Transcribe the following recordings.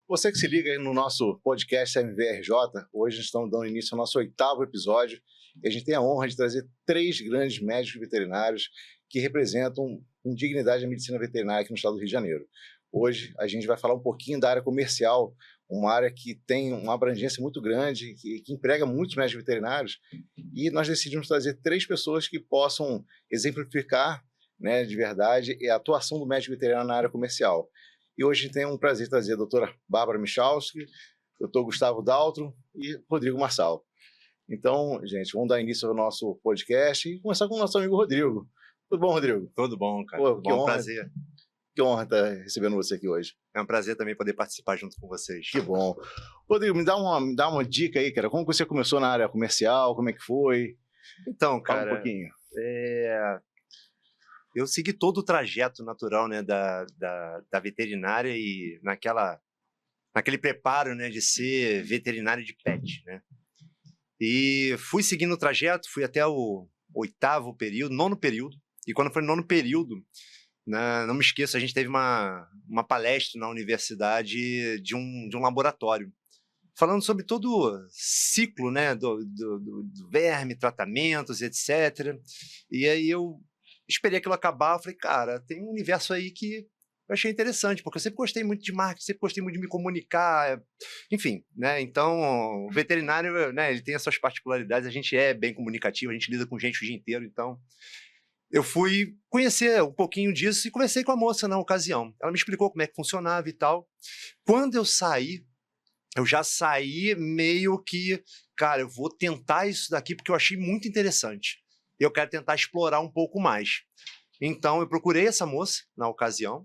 Você que se liga aí no nosso podcast MVRJ, hoje estamos dando início ao nosso 8º episódio e a gente tem a honra de trazer 3 grandes médicos veterinários que representam com dignidade a medicina veterinária aqui no estado do Rio de Janeiro. Hoje a gente vai falar um pouquinho da área comercial, uma área que tem uma abrangência muito grande, que emprega muitos médicos veterinários, e nós decidimos trazer 3 pessoas que possam exemplificar, né, de verdade a atuação do médico veterinário na área comercial. E hoje a gente tem um prazer de trazer a doutora Bárbara Michalski, doutor Gustavo Daltro e Rodrigo Marçal. Então, gente, vamos dar início ao nosso podcast e começar com o nosso amigo Rodrigo. Tudo bom, Rodrigo? Tudo bom, cara. Pô, bom, prazer. Que honra estar recebendo você aqui hoje. É um prazer também poder participar junto com vocês. Que bom. Rodrigo, me dá uma dica aí, cara. Como você começou na área comercial? Como é que foi? Então, cara, fala um pouquinho. Eu segui todo o trajeto natural, né, da veterinária e naquele preparo, né, de ser veterinário de pet, né? E fui seguindo o trajeto, fui até o 8º período, 9º período. E quando foi no 9º período, né, não me esqueço, a gente teve uma palestra na universidade de um laboratório, falando sobre todo o ciclo, né, do verme, tratamentos, etc. E aí eu esperei aquilo acabar, eu falei, cara, tem um universo aí que eu achei interessante, porque eu sempre gostei muito de marketing, sempre gostei muito de me comunicar, enfim, né, então o veterinário, né, ele tem as suas particularidades, a gente é bem comunicativo, a gente lida com gente o dia inteiro, então eu fui conhecer um pouquinho disso e conversei com a moça na ocasião, ela me explicou como é que funcionava e tal. Quando eu saí, eu já saí meio que, cara, eu vou tentar isso daqui porque eu achei muito interessante. Eu quero tentar explorar um pouco mais. Então, eu procurei essa moça na ocasião.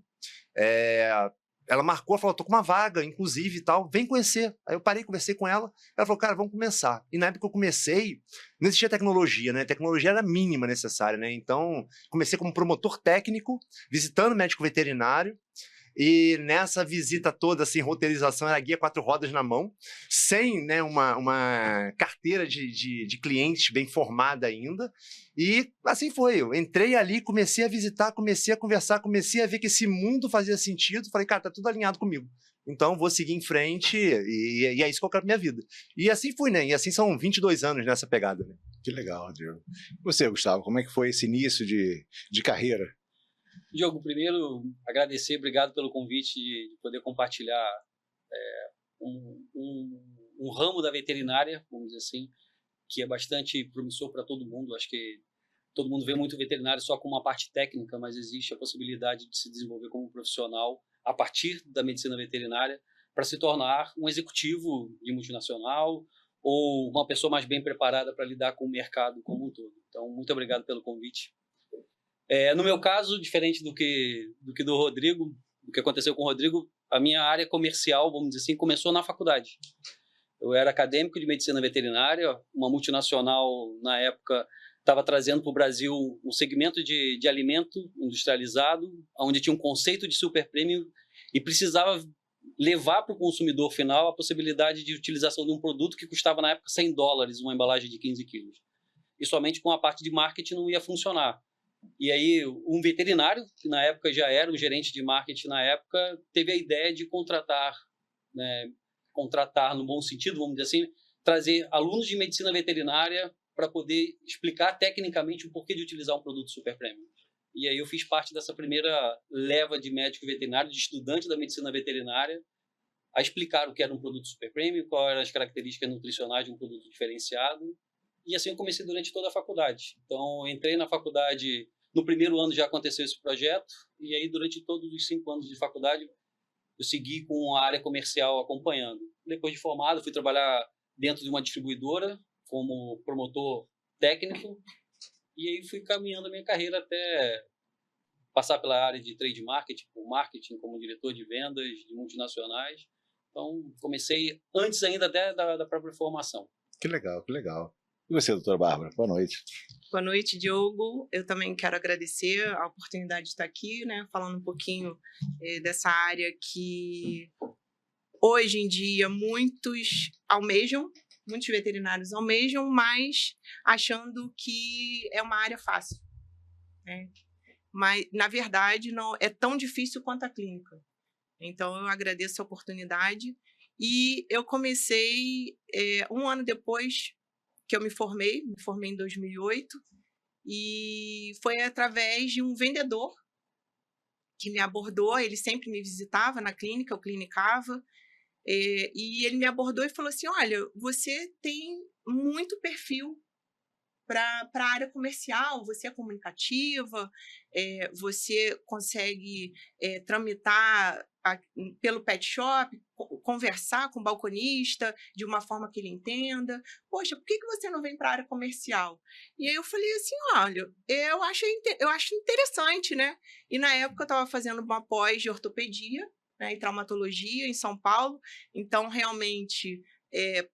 Ela marcou, falou, tô com uma vaga, inclusive, e tal, vem conhecer. Aí eu parei, conversei com ela. Ela falou, cara, vamos começar. E na época que eu comecei, não existia tecnologia, né? A tecnologia era a mínima necessária, né? Então, comecei como promotor técnico, visitando médico veterinário. E nessa visita toda, assim, roteirização, era guia 4 rodas na mão, sem, né, uma carteira de clientes bem formada ainda. E assim foi, eu entrei ali, comecei a visitar, comecei a conversar, comecei a ver que esse mundo fazia sentido. Falei, cara, tá tudo alinhado comigo. Então, vou seguir em frente e é isso que eu quero pra minha vida. E assim fui, né? E assim são 22 anos nessa pegada, né? Que legal, Rodrigo. E você, Gustavo, como é que foi esse início de carreira? Diogo, primeiro, agradecer, obrigado pelo convite de poder compartilhar um ramo da veterinária, vamos dizer assim, que é bastante promissor para todo mundo. Acho que todo mundo vê muito veterinário só com uma parte técnica, mas existe a possibilidade de se desenvolver como profissional a partir da medicina veterinária para se tornar um executivo de multinacional ou uma pessoa mais bem preparada para lidar com o mercado como um todo. Então, muito obrigado pelo convite. No meu caso, diferente do que do Rodrigo, do que aconteceu com o Rodrigo, a minha área comercial, vamos dizer assim, começou na faculdade. Eu era acadêmico de medicina veterinária, uma multinacional, na época, estava trazendo para o Brasil um segmento de alimento industrializado, onde tinha um conceito de super premium e precisava levar para o consumidor final a possibilidade de utilização de um produto que custava, na época, $100, uma embalagem de 15 quilos. E somente com a parte de marketing não ia funcionar. E aí, um veterinário, que na época já era um gerente de marketing na época, teve a ideia de contratar, né, contratar no bom sentido, vamos dizer assim, trazer alunos de medicina veterinária para poder explicar tecnicamente o porquê de utilizar um produto super premium. E aí eu fiz parte dessa primeira leva de médico veterinário, de estudante da medicina veterinária, a explicar o que era um produto super premium, quais eram as características nutricionais de um produto diferenciado. E assim eu comecei durante toda a faculdade. Então, eu entrei na faculdade, no primeiro ano já aconteceu esse projeto, e aí durante todos os 5 anos de faculdade, eu segui com a área comercial acompanhando. Depois de formado, fui trabalhar dentro de uma distribuidora, como promotor técnico, e aí fui caminhando a minha carreira até passar pela área de trade marketing, como diretor de vendas de multinacionais. Então, comecei antes ainda até da própria formação. Que legal, que legal. E você, doutora Bárbara? Boa noite. Boa noite, Diogo. Eu também quero agradecer a oportunidade de estar aqui, né, falando um pouquinho dessa área que hoje em dia muitos veterinários almejam, mas achando que é uma área fácil, né? Mas, na verdade, não é tão difícil quanto a clínica. Então, eu agradeço a oportunidade. E eu comecei 1 ano depois que eu me formei em 2008, e foi através de um vendedor que me abordou. Ele sempre me visitava na clínica, eu clinicava, e ele me abordou e falou assim: olha, você tem muito perfil para a área comercial, você é comunicativa, você consegue tramitar pelo pet shop, conversar com o balconista de uma forma que ele entenda. Poxa, por que você não vem para a área comercial? E aí eu falei assim: olha, eu acho interessante, né? E na época eu estava fazendo uma pós de ortopedia, né, e traumatologia em São Paulo, então realmente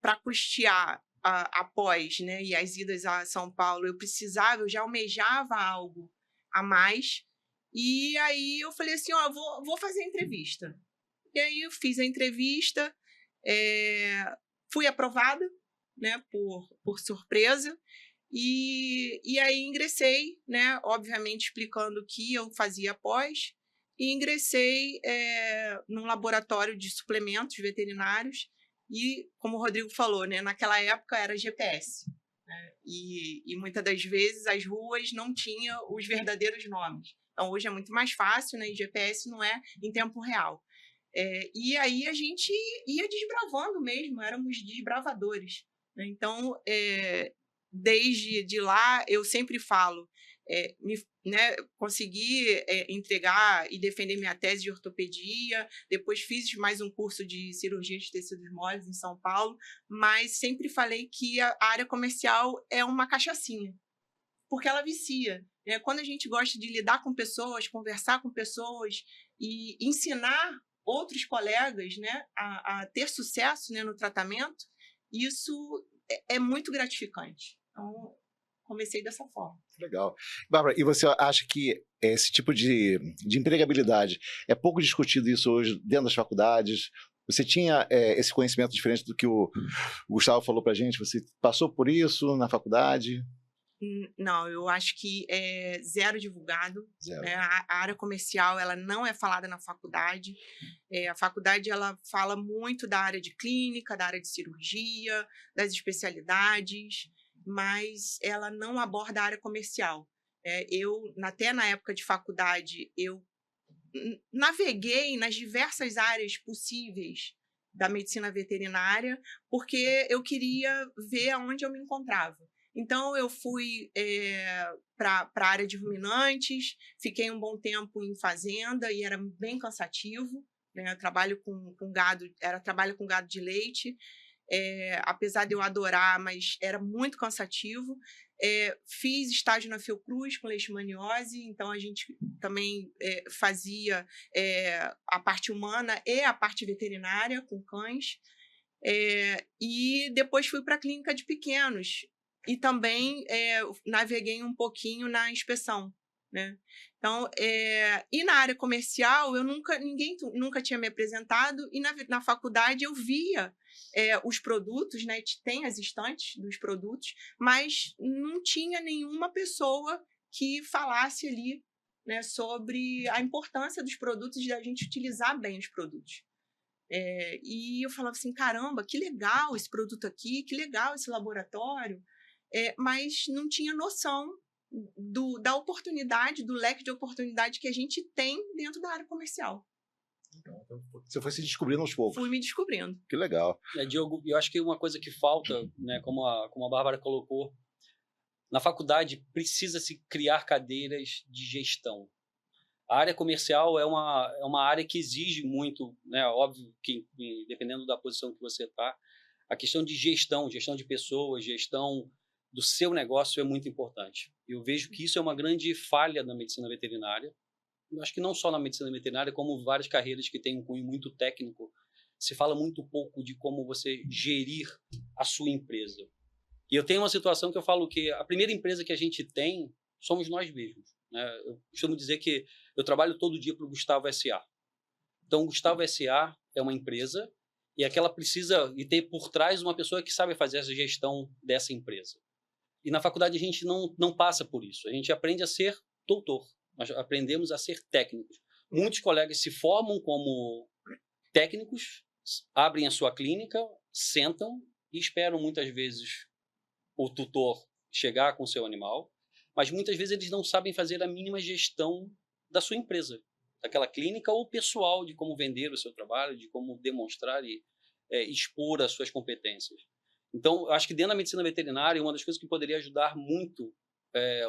para custear após, né, e as idas a São Paulo, eu já almejava algo a mais. E aí eu falei assim: ó, vou fazer a entrevista. E aí eu fiz a entrevista, fui aprovada, né, por surpresa, e aí ingressei, né, obviamente explicando que eu fazia pós, e ingressei num laboratório de suplementos veterinários. E, como o Rodrigo falou, né, naquela época era GPS, né, e muitas das vezes as ruas não tinham os verdadeiros nomes. Então, hoje é muito mais fácil, né, e GPS não é em tempo real. E aí a gente ia desbravando mesmo, éramos desbravadores, né? Então, desde de lá, eu sempre falo, né, consegui entregar e defender minha tese de ortopedia, depois fiz mais um curso de cirurgia de tecidos moles em São Paulo, mas sempre falei que a área comercial é uma cachaçinha, porque ela vicia, né? Quando a gente gosta de lidar com pessoas, conversar com pessoas e ensinar outros colegas, né, a ter sucesso, né, no tratamento, isso é muito gratificante. Então, comecei dessa forma. Legal. Bárbara, e você acha que esse tipo de empregabilidade é pouco discutido isso hoje dentro das faculdades? Você tinha esse conhecimento diferente do que o Gustavo falou para a gente? Você passou por isso na faculdade? Não, eu acho que é zero divulgado. Zero. Né? A área comercial ela não é falada na faculdade. A faculdade ela fala muito da área de clínica, da área de cirurgia, das especialidades, mas ela não aborda a área comercial. Até na época de faculdade, eu naveguei nas diversas áreas possíveis da medicina veterinária, porque eu queria ver aonde eu me encontrava. Então, eu fui para a área de ruminantes, fiquei um bom tempo em fazenda e era bem cansativo, né? Eu trabalho com gado, trabalho com gado de leite, apesar de eu adorar, mas era muito cansativo. Fiz estágio na Fiocruz com leishmaniose, então a gente também fazia a parte humana e a parte veterinária com cães. E depois fui para a clínica de pequenos e também naveguei um pouquinho na inspeção, né? Então, e na área comercial, ninguém nunca tinha me apresentado, e na faculdade eu via os produtos, né? Tem as estantes dos produtos, mas não tinha nenhuma pessoa que falasse ali, né, sobre a importância dos produtos e da gente utilizar bem os produtos. E eu falava assim: caramba, que legal esse produto aqui, que legal esse laboratório, mas não tinha noção da oportunidade, do leque de oportunidade que a gente tem dentro da área comercial. Então, você foi se descobrindo aos poucos. Fui me descobrindo. Que legal. Diogo, eu acho que uma coisa que falta, né, como a Bárbara colocou, na faculdade precisa-se criar cadeiras de gestão. A área comercial é uma área que exige muito, né, óbvio que dependendo da posição que você está, a questão de gestão de pessoas, gestão do seu negócio é muito importante. Eu vejo que isso é uma grande falha na medicina veterinária. Eu acho que não só na medicina veterinária, como várias carreiras que têm um cunho muito técnico, se fala muito pouco de como você gerir a sua empresa. E eu tenho uma situação que eu falo que a primeira empresa que a gente tem somos nós mesmos, né? Eu costumo dizer que eu trabalho todo dia para o Gustavo S.A. Então, o Gustavo S.A. é uma empresa e ela precisa ter por trás uma pessoa que sabe fazer essa gestão dessa empresa. E na faculdade a gente não passa por isso. A gente aprende a ser doutor, nós aprendemos a ser técnicos. Muitos colegas se formam como técnicos abrem a sua clínica, sentam e esperam muitas vezes o tutor chegar com o seu animal, mas muitas vezes eles não sabem fazer a mínima gestão da sua empresa, daquela clínica ou pessoal, de como vender o seu trabalho, de como demonstrar e expor as suas competências. Então, eu acho que dentro da medicina veterinária, uma das coisas que poderia ajudar muito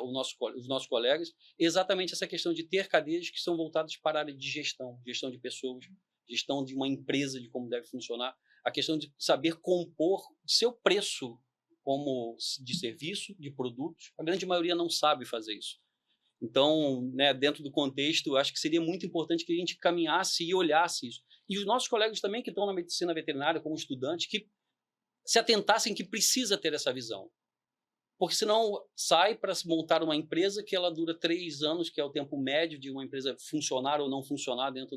os nossos colegas é exatamente essa questão de ter cadeiras que são voltadas para a área de gestão de pessoas, gestão de uma empresa, de como deve funcionar, a questão de saber compor seu preço como de serviço, de produtos. A grande maioria não sabe fazer isso. Então, né, dentro do contexto, acho que seria muito importante que a gente caminhasse e olhasse isso. E os nossos colegas também que estão na medicina veterinária como estudantes, que se atentassem que precisa ter essa visão. Porque senão sai para montar uma empresa que ela dura 3 anos, que é o tempo médio de uma empresa funcionar ou não funcionar dentro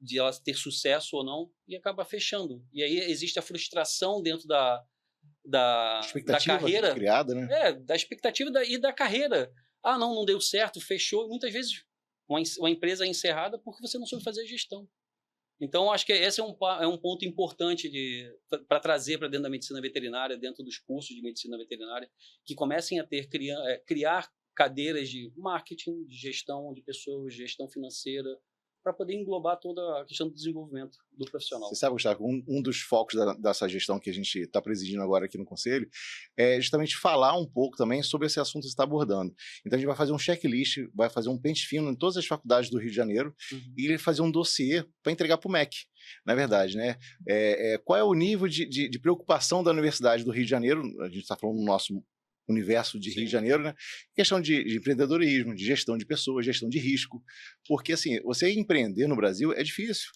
de ela ter sucesso ou não, e acaba fechando. E aí existe a frustração dentro da carreira. Criada, né? Da expectativa e da carreira. Ah, não deu certo, fechou. Muitas vezes uma empresa é encerrada porque você não soube fazer a gestão. Então, acho que esse é um ponto importante para trazer para dentro da medicina veterinária, dentro dos cursos de medicina veterinária, que comecem a criar cadeiras de marketing, de gestão de pessoas, gestão financeira, para poder englobar toda a questão do desenvolvimento do profissional. Você sabe, Gustavo, um dos focos dessa gestão que a gente está presidindo agora aqui no Conselho é justamente falar um pouco também sobre esse assunto que você está abordando. Então, a gente vai fazer um checklist, vai fazer um pente fino em todas as faculdades do Rio de Janeiro e fazer um dossiê para entregar para o MEC, na verdade, né? Qual é o nível de preocupação da Universidade do Rio de Janeiro? A gente está falando do nosso universo de Rio de Janeiro, né? Questão de empreendedorismo, de gestão de pessoas, gestão de risco, porque assim, você empreender no Brasil é difícil,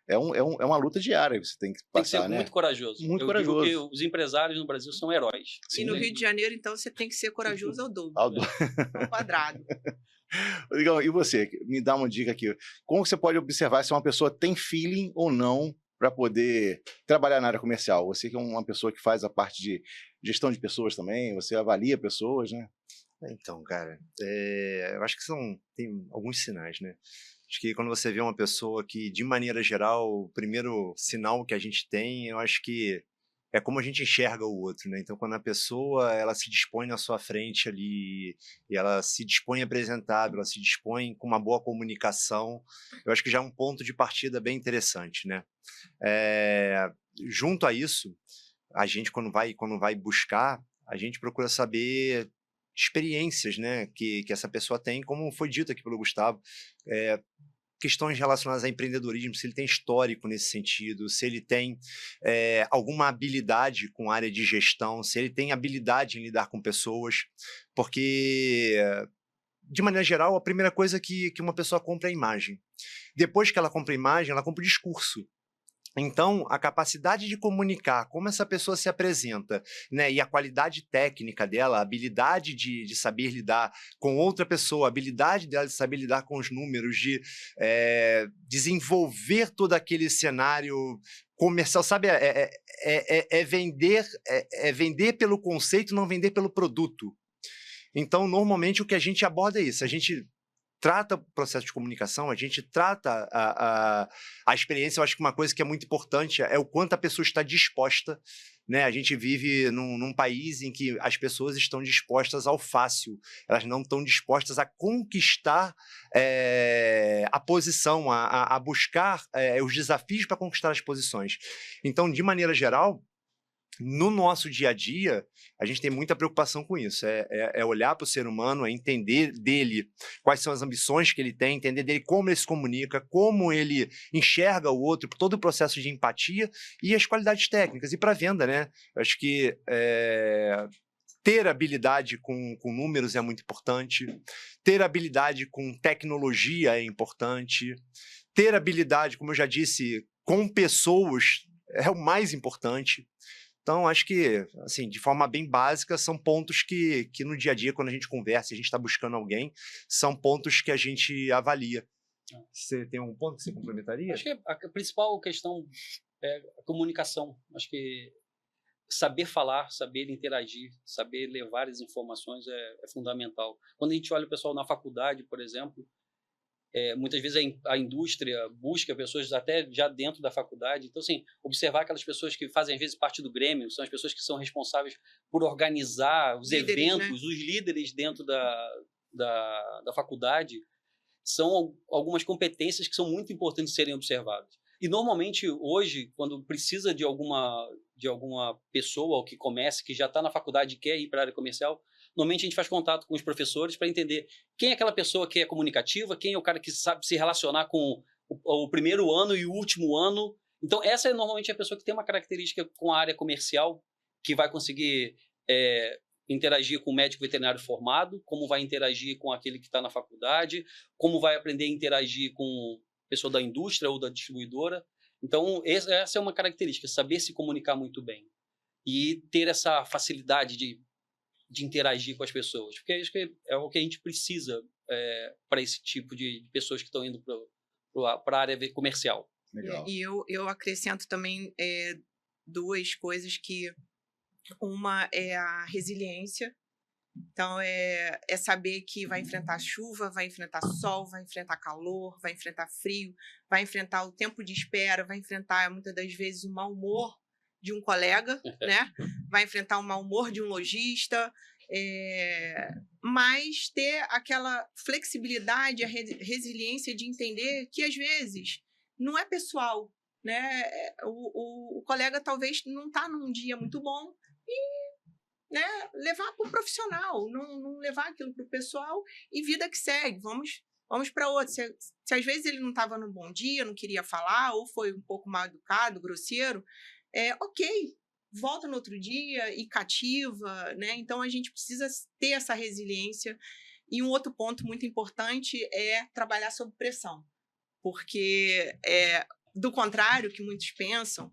é uma luta diária que você tem que passar, tem que ser né? muito corajoso. Muito corajoso. Digo que os empresários no Brasil são heróis. Sim, e no Rio de Janeiro, então, você tem que ser corajoso ao dobro. Ao quadrado. Legal. E você, me dá uma dica aqui. Como você pode observar se uma pessoa tem feeling ou não para poder trabalhar na área comercial? Você que é uma pessoa que faz a parte de gestão de pessoas também, você avalia pessoas, né? Então, cara, eu acho que tem alguns sinais, né? Acho que quando você vê uma pessoa que, de maneira geral, o primeiro sinal que a gente tem, eu acho que é como a gente enxerga o outro, né? Então, quando a pessoa ela se dispõe na sua frente ali, e ela se dispõe apresentável, ela se dispõe com uma boa comunicação, eu acho que já é um ponto de partida bem interessante, né? Junto a isso, a gente, quando vai buscar, a gente procura saber experiências, né, que essa pessoa tem, como foi dito aqui pelo Gustavo, questões relacionadas a empreendedorismo, se ele tem histórico nesse sentido, se ele tem alguma habilidade com a área de gestão, se ele tem habilidade em lidar com pessoas, porque, de maneira geral, a primeira coisa que uma pessoa compra é a imagem. Depois que ela compra a imagem, ela compra o discurso. Então, a capacidade de comunicar, como essa pessoa se apresenta, né, e a qualidade técnica dela, a habilidade de saber lidar com outra pessoa, a habilidade dela de saber lidar com os números, de desenvolver todo aquele cenário comercial, sabe? Vender pelo conceito, não vender pelo produto. Então, normalmente, o que a gente aborda é isso. A gente trata o processo de comunicação, a gente trata a experiência. Eu acho que uma coisa que é muito importante é o quanto a pessoa está disposta, né? A gente vive num país em que as pessoas estão dispostas ao fácil, elas não estão dispostas a conquistar a posição, a buscar os desafios para conquistar as posições. Então, de maneira geral, no nosso dia a dia, a gente tem muita preocupação com isso, olhar para o ser humano, entender dele quais são as ambições que ele tem, entender dele como ele se comunica, como ele enxerga o outro, todo o processo de empatia e as qualidades técnicas. E para a venda, né? Eu acho que ter habilidade com números é muito importante, ter habilidade com tecnologia é importante, ter habilidade, como eu já disse, com pessoas é o mais importante. Então, acho que, assim, de forma bem básica, são pontos que no dia a dia, quando a gente conversa e a gente está buscando alguém, são pontos que a gente avalia. Você tem um ponto que você complementaria? Acho que a principal questão é a comunicação. Acho que saber falar, saber interagir, saber levar as informações é fundamental. Quando a gente olha o pessoal na faculdade, por exemplo, Muitas vezes a indústria busca pessoas até já dentro da faculdade. Então, assim, observar aquelas pessoas que fazem, às vezes, parte do Grêmio, são as pessoas que são responsáveis por organizar os eventos, né? Os líderes dentro da faculdade, são algumas competências que são muito importantes de serem observadas. E, normalmente, hoje, quando precisa de alguma pessoa que comece, que já está na faculdade e quer ir para a área comercial, normalmente a gente faz contato com os professores para entender quem é aquela pessoa que é comunicativa, quem é o cara que sabe se relacionar com o primeiro ano e o último ano. Então, essa é normalmente a pessoa que tem uma característica com a área comercial, que vai conseguir interagir com o médico veterinário formado, como vai interagir com aquele que está na faculdade, como vai aprender a interagir com pessoa da indústria ou da distribuidora. Então, essa é uma característica, saber se comunicar muito bem e ter essa facilidade de interagir com as pessoas, porque acho que é o que a gente precisa para esse tipo de pessoas que estão indo para a área comercial. Legal. E eu acrescento também duas coisas que uma é a resiliência. Então, é saber que vai enfrentar chuva, vai enfrentar sol, vai enfrentar calor, vai enfrentar frio, vai enfrentar o tempo de espera, vai enfrentar, muitas das vezes, o mau humor de um colega, né? Vai enfrentar o mau humor de um lojista, mas ter aquela flexibilidade, a resiliência de entender que, às vezes, não é pessoal, né? O colega talvez não está num dia muito bom e, né, levar para o profissional, não levar aquilo para o pessoal e vida que segue, vamos para outro. Se às vezes ele não estava num bom dia, não queria falar, ou foi um pouco mal educado, grosseiro, ok, volta no outro dia e cativa, né? Então a gente precisa ter essa resiliência. E um outro ponto muito importante é trabalhar sob pressão, porque do contrário que muitos pensam,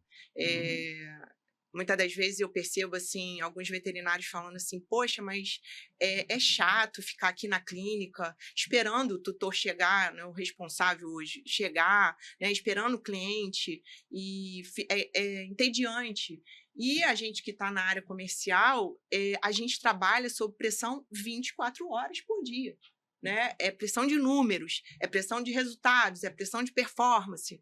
muitas das vezes eu percebo assim, alguns veterinários falando assim, poxa, mas é chato ficar aqui na clínica esperando o tutor chegar, né, o responsável hoje chegar, né, esperando o cliente, e é entediante. E a gente que está na área comercial, a gente trabalha sob pressão 24 horas por dia. Né? É pressão de números, é pressão de resultados, é pressão de performance.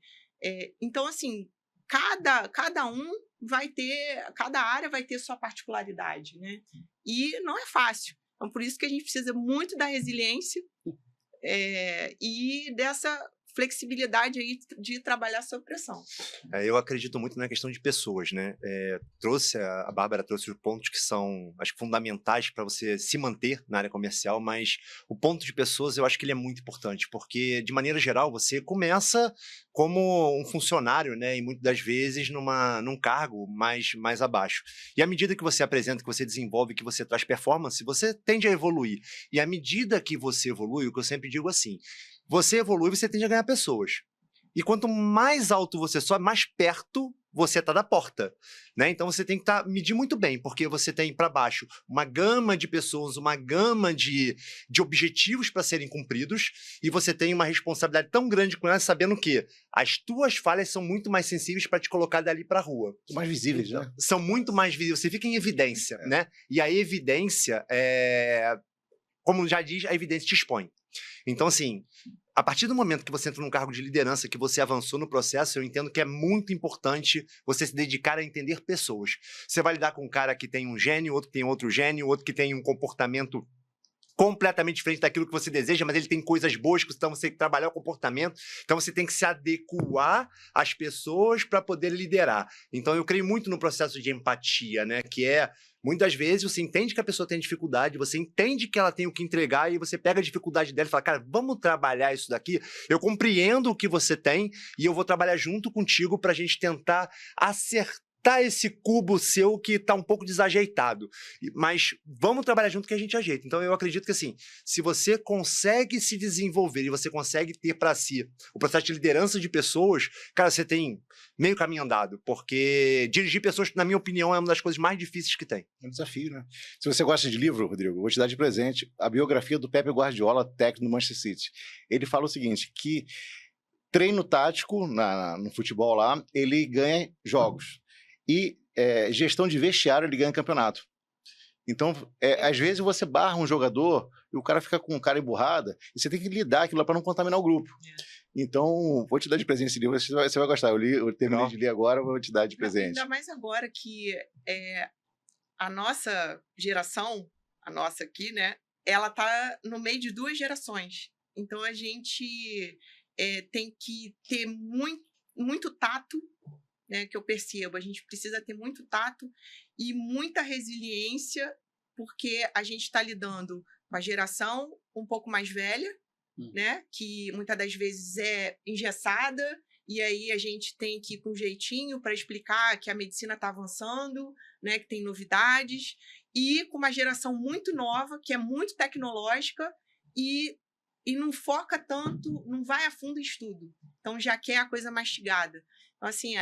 Então, assim, cada um vai ter, cada área vai ter sua particularidade, né? E não é fácil. Então, por isso que a gente precisa muito da resiliência e dessa flexibilidade aí de trabalhar sob pressão. Eu acredito muito na questão de pessoas, né? A Bárbara trouxe os pontos que são, acho que, fundamentais para você se manter na área comercial, mas o ponto de pessoas eu acho que ele é muito importante, porque, de maneira geral, você começa como um funcionário, né? E muitas das vezes num cargo mais abaixo. E à medida que você apresenta, que você desenvolve, que você traz performance, você tende a evoluir. E à medida que você evolui, o que eu sempre digo assim, você evolui, você tende a ganhar pessoas. E quanto mais alto você sobe, mais perto você está da porta, né? Então você tem que medir muito bem, porque você tem para baixo uma gama de pessoas, uma gama de objetivos para serem cumpridos, e você tem uma responsabilidade tão grande com ela, sabendo que as tuas falhas são muito mais sensíveis para te colocar dali para a rua. Mais visíveis, né? São muito mais visíveis, você fica em evidência, né? E a evidência, como já diz, a evidência te expõe. Então, assim, a partir do momento que você entra num cargo de liderança, que você avançou no processo, eu entendo que é muito importante você se dedicar a entender pessoas. Você vai lidar com um cara que tem um gênio, outro que tem outro gênio, outro que tem um comportamento completamente diferente daquilo que você deseja, mas ele tem coisas boas, então você tem que trabalhar o comportamento, então você tem que se adequar às pessoas para poder liderar. Então eu creio muito no processo de empatia, né, que muitas vezes você entende que a pessoa tem dificuldade, você entende que ela tem o que entregar e você pega a dificuldade dela e fala, cara, vamos trabalhar isso daqui, eu compreendo o que você tem e eu vou trabalhar junto contigo para a gente tentar acertar esse cubo seu que está um pouco desajeitado, mas vamos trabalhar junto que a gente ajeita. Então eu acredito que assim, se você consegue se desenvolver e você consegue ter para si o processo de liderança de pessoas, cara, você tem meio caminho andado, porque dirigir pessoas, na minha opinião, é uma das coisas mais difíceis que tem. É um desafio, né? Se você gosta de livro, Rodrigo, vou te dar de presente a biografia do Pepe Guardiola, técnico do Manchester City. Ele fala o seguinte, que treino tático no futebol lá, ele ganha jogos. E gestão de vestiário, ele ganha campeonato. Então, às vezes você barra um jogador e o cara fica com cara emburrada e você tem que lidar aquilo para não contaminar o grupo. Então, vou te dar de presente esse livro, você vai gostar. Eu terminei de ler agora, vou te dar de presente. Ainda mais agora que a nossa geração, a nossa aqui, né, ela tá no meio de 2 gerações. Então, a gente tem que ter muito tato, né, que eu percebo. A gente precisa ter muito tato e muita resiliência, porque a gente está lidando com a geração um pouco mais velha, né, que muitas das vezes é engessada, e aí a gente tem que ir com jeitinho para explicar que a medicina está avançando, né, que tem novidades, e com uma geração muito nova, que é muito tecnológica e não foca tanto, não vai a fundo em estudo. Então, já quer a coisa mastigada. Então, assim,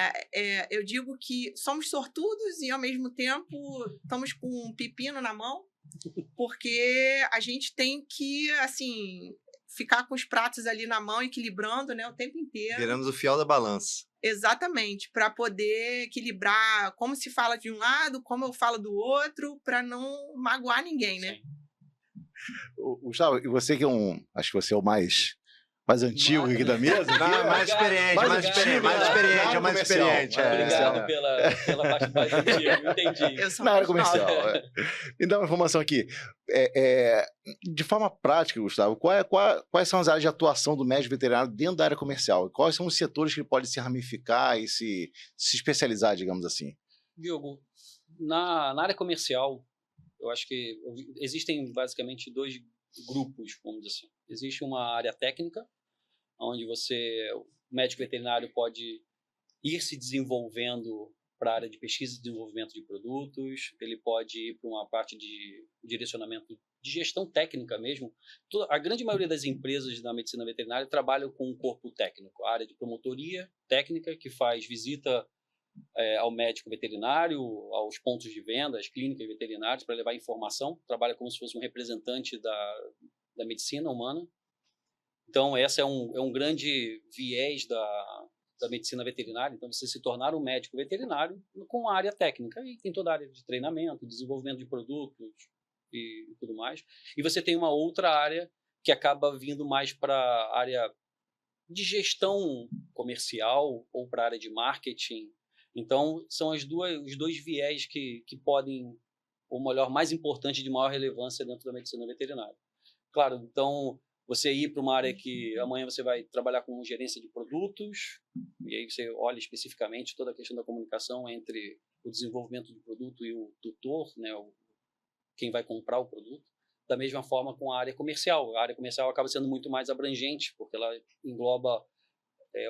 eu digo que somos sortudos e, ao mesmo tempo, estamos com um pepino na mão, porque a gente tem que, assim, ficar com os pratos ali na mão, equilibrando, né, o tempo inteiro. Viramos o fiel da balança. Exatamente, para poder equilibrar como se fala de um lado, como eu falo do outro, para não magoar ninguém, né? Gustavo, e você que acho que você é o mais antigo aqui da mesa. Mais experiente. Obrigado pela parte mais antiga, entendi. Eu sou na área comercial. Me dá uma informação aqui. De forma prática, Gustavo, quais são as áreas de atuação do médico veterinário dentro da área comercial? Quais são os setores que ele pode se ramificar e se especializar, digamos assim? Diogo, na área comercial, eu acho que existem basicamente 2 grupos, vamos dizer assim. Existe uma área técnica, onde o médico veterinário pode ir se desenvolvendo para a área de pesquisa e desenvolvimento de produtos, ele pode ir para uma parte de direcionamento de gestão técnica mesmo. A grande maioria das empresas da medicina veterinária trabalham com um corpo técnico, a área de promotoria técnica, que faz visita ao médico veterinário, aos pontos de venda, às clínicas veterinárias, para levar informação, trabalha como se fosse um representante da medicina humana. Então, esse é um grande viés da medicina veterinária. Então, você se tornar um médico veterinário com a área técnica, e tem toda a área de treinamento, desenvolvimento de produtos e tudo mais. E você tem uma outra área que acaba vindo mais para a área de gestão comercial ou para a área de marketing. Então, são os 2 viés que podem, ou melhor, mais importante, de maior relevância dentro da medicina veterinária. Claro, então, você ir para uma área que amanhã você vai trabalhar com gerência de produtos, e aí você olha especificamente toda a questão da comunicação entre o desenvolvimento do produto e o tutor, né, quem vai comprar o produto. Da mesma forma com a área comercial. A área comercial acaba sendo muito mais abrangente, porque ela engloba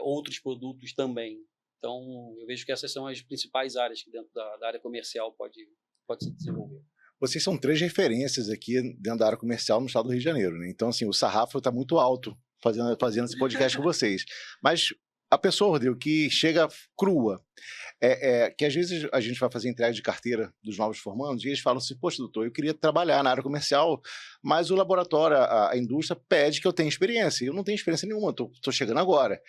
outros produtos também. Então, eu vejo que essas são as principais áreas que dentro da área comercial pode se desenvolver. Vocês são 3 referências aqui dentro da área comercial no estado do Rio de Janeiro, né? Então, assim, o sarrafo está muito alto fazendo esse podcast com vocês. Mas a pessoa, Rodrigo, que chega crua, que às vezes a gente vai fazer entrega de carteira dos novos formandos e eles falam assim, poxa, doutor, eu queria trabalhar na área comercial, mas o laboratório, a indústria pede que eu tenha experiência. Eu não tenho experiência nenhuma, estou chegando agora.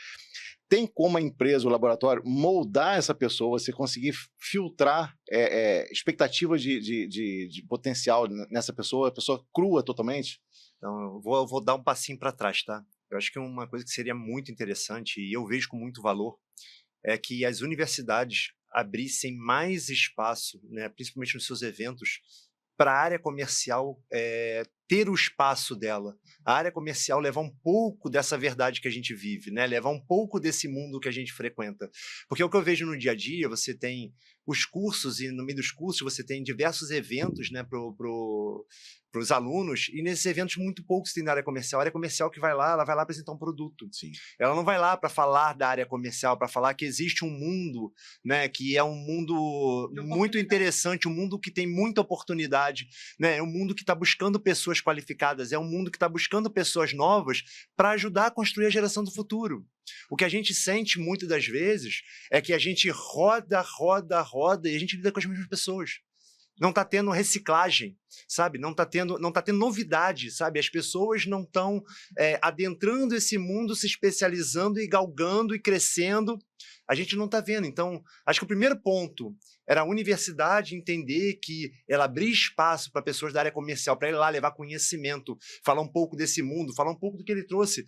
Tem como a empresa, o laboratório, moldar essa pessoa, você conseguir filtrar expectativa de potencial nessa pessoa, a pessoa crua totalmente? Então, eu vou dar um passinho para trás, tá? Eu acho que uma coisa que seria muito interessante, e eu vejo com muito valor, é que as universidades abrissem mais espaço, né, principalmente nos seus eventos, para a área comercial ter o espaço dela. A área comercial levar um pouco dessa verdade que a gente vive, né? Levar um pouco desse mundo que a gente frequenta. Porque o que eu vejo no dia a dia, você tem os cursos, e no meio dos cursos você tem diversos eventos, né, para os alunos, e nesses eventos muito poucos tem da área comercial. A área comercial que vai lá, ela vai lá apresentar um produto. Sim. Ela não vai lá para falar da área comercial, para falar que existe um mundo, né, que é um mundo muito interessante, um mundo que tem muita oportunidade, né, é um mundo que está buscando pessoas qualificadas, é um mundo que está buscando pessoas novas para ajudar a construir a geração do futuro. O que a gente sente muitas das vezes é que a gente roda e a gente lida com as mesmas pessoas. Não está tendo reciclagem, sabe? Não está tendo novidade, sabe? As pessoas não estão adentrando esse mundo, se especializando e galgando e crescendo. a gente não está vendo. Então, acho que o primeiro ponto era a universidade entender que ela abrir espaço para pessoas da área comercial, para ir lá levar conhecimento, falar um pouco desse mundo, falar um pouco do que ele trouxe,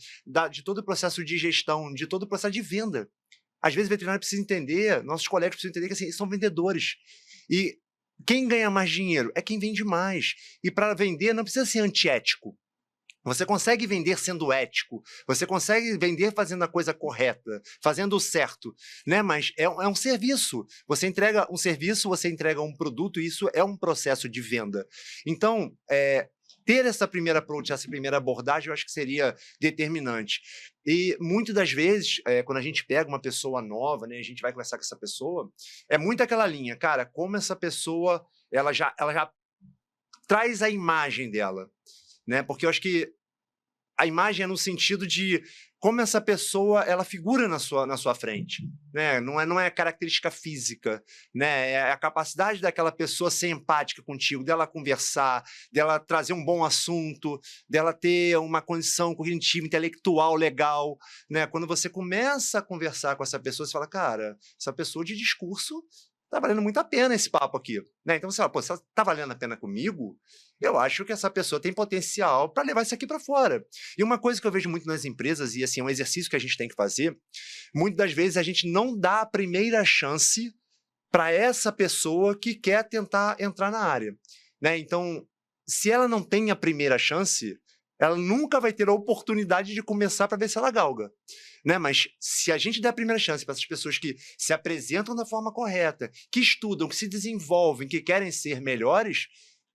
de todo o processo de gestão, de todo o processo de venda. Às vezes o veterinário precisa entender, nossos colegas precisam entender que assim, são vendedores. E quem ganha mais dinheiro é quem vende mais. E para vender não precisa ser antiético. Você consegue vender sendo ético, você consegue vender fazendo a coisa correta, fazendo o certo, né? Mas é um serviço. Você entrega um serviço, você entrega um produto, e isso é um processo de venda. Então, ter essa primeira approach, essa primeira abordagem, eu acho que seria determinante. E muitas das vezes, quando a gente pega uma pessoa nova, né, a gente vai conversar com essa pessoa, é muito aquela linha, cara, como essa pessoa, ela já traz a imagem dela, né? Porque eu acho que a imagem é no sentido de como essa pessoa ela figura na sua frente, né? Não é característica física, né? É a capacidade daquela pessoa ser empática contigo, dela conversar, dela trazer um bom assunto, dela ter uma condição cognitiva, intelectual legal, né? Quando você começa a conversar com essa pessoa, você fala, cara, essa pessoa de discurso tá valendo muito a pena esse papo aqui, né? Então você fala, pô, se ela tá valendo a pena comigo, eu acho que essa pessoa tem potencial para levar isso aqui para fora. E uma coisa que eu vejo muito nas empresas, e assim, é um exercício que a gente tem que fazer, muitas das vezes a gente não dá a primeira chance para essa pessoa que quer tentar entrar na área, né? Então, se ela não tem a primeira chance, ela nunca vai ter a oportunidade de começar para ver se ela galga, né? Mas se a gente der a primeira chance para essas pessoas que se apresentam da forma correta, que estudam, que se desenvolvem, que querem ser melhores,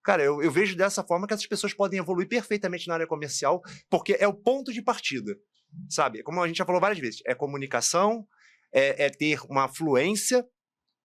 cara, eu vejo dessa forma que essas pessoas podem evoluir perfeitamente na área comercial, porque é o ponto de partida, sabe? Como a gente já falou várias vezes, é comunicação, é ter uma fluência,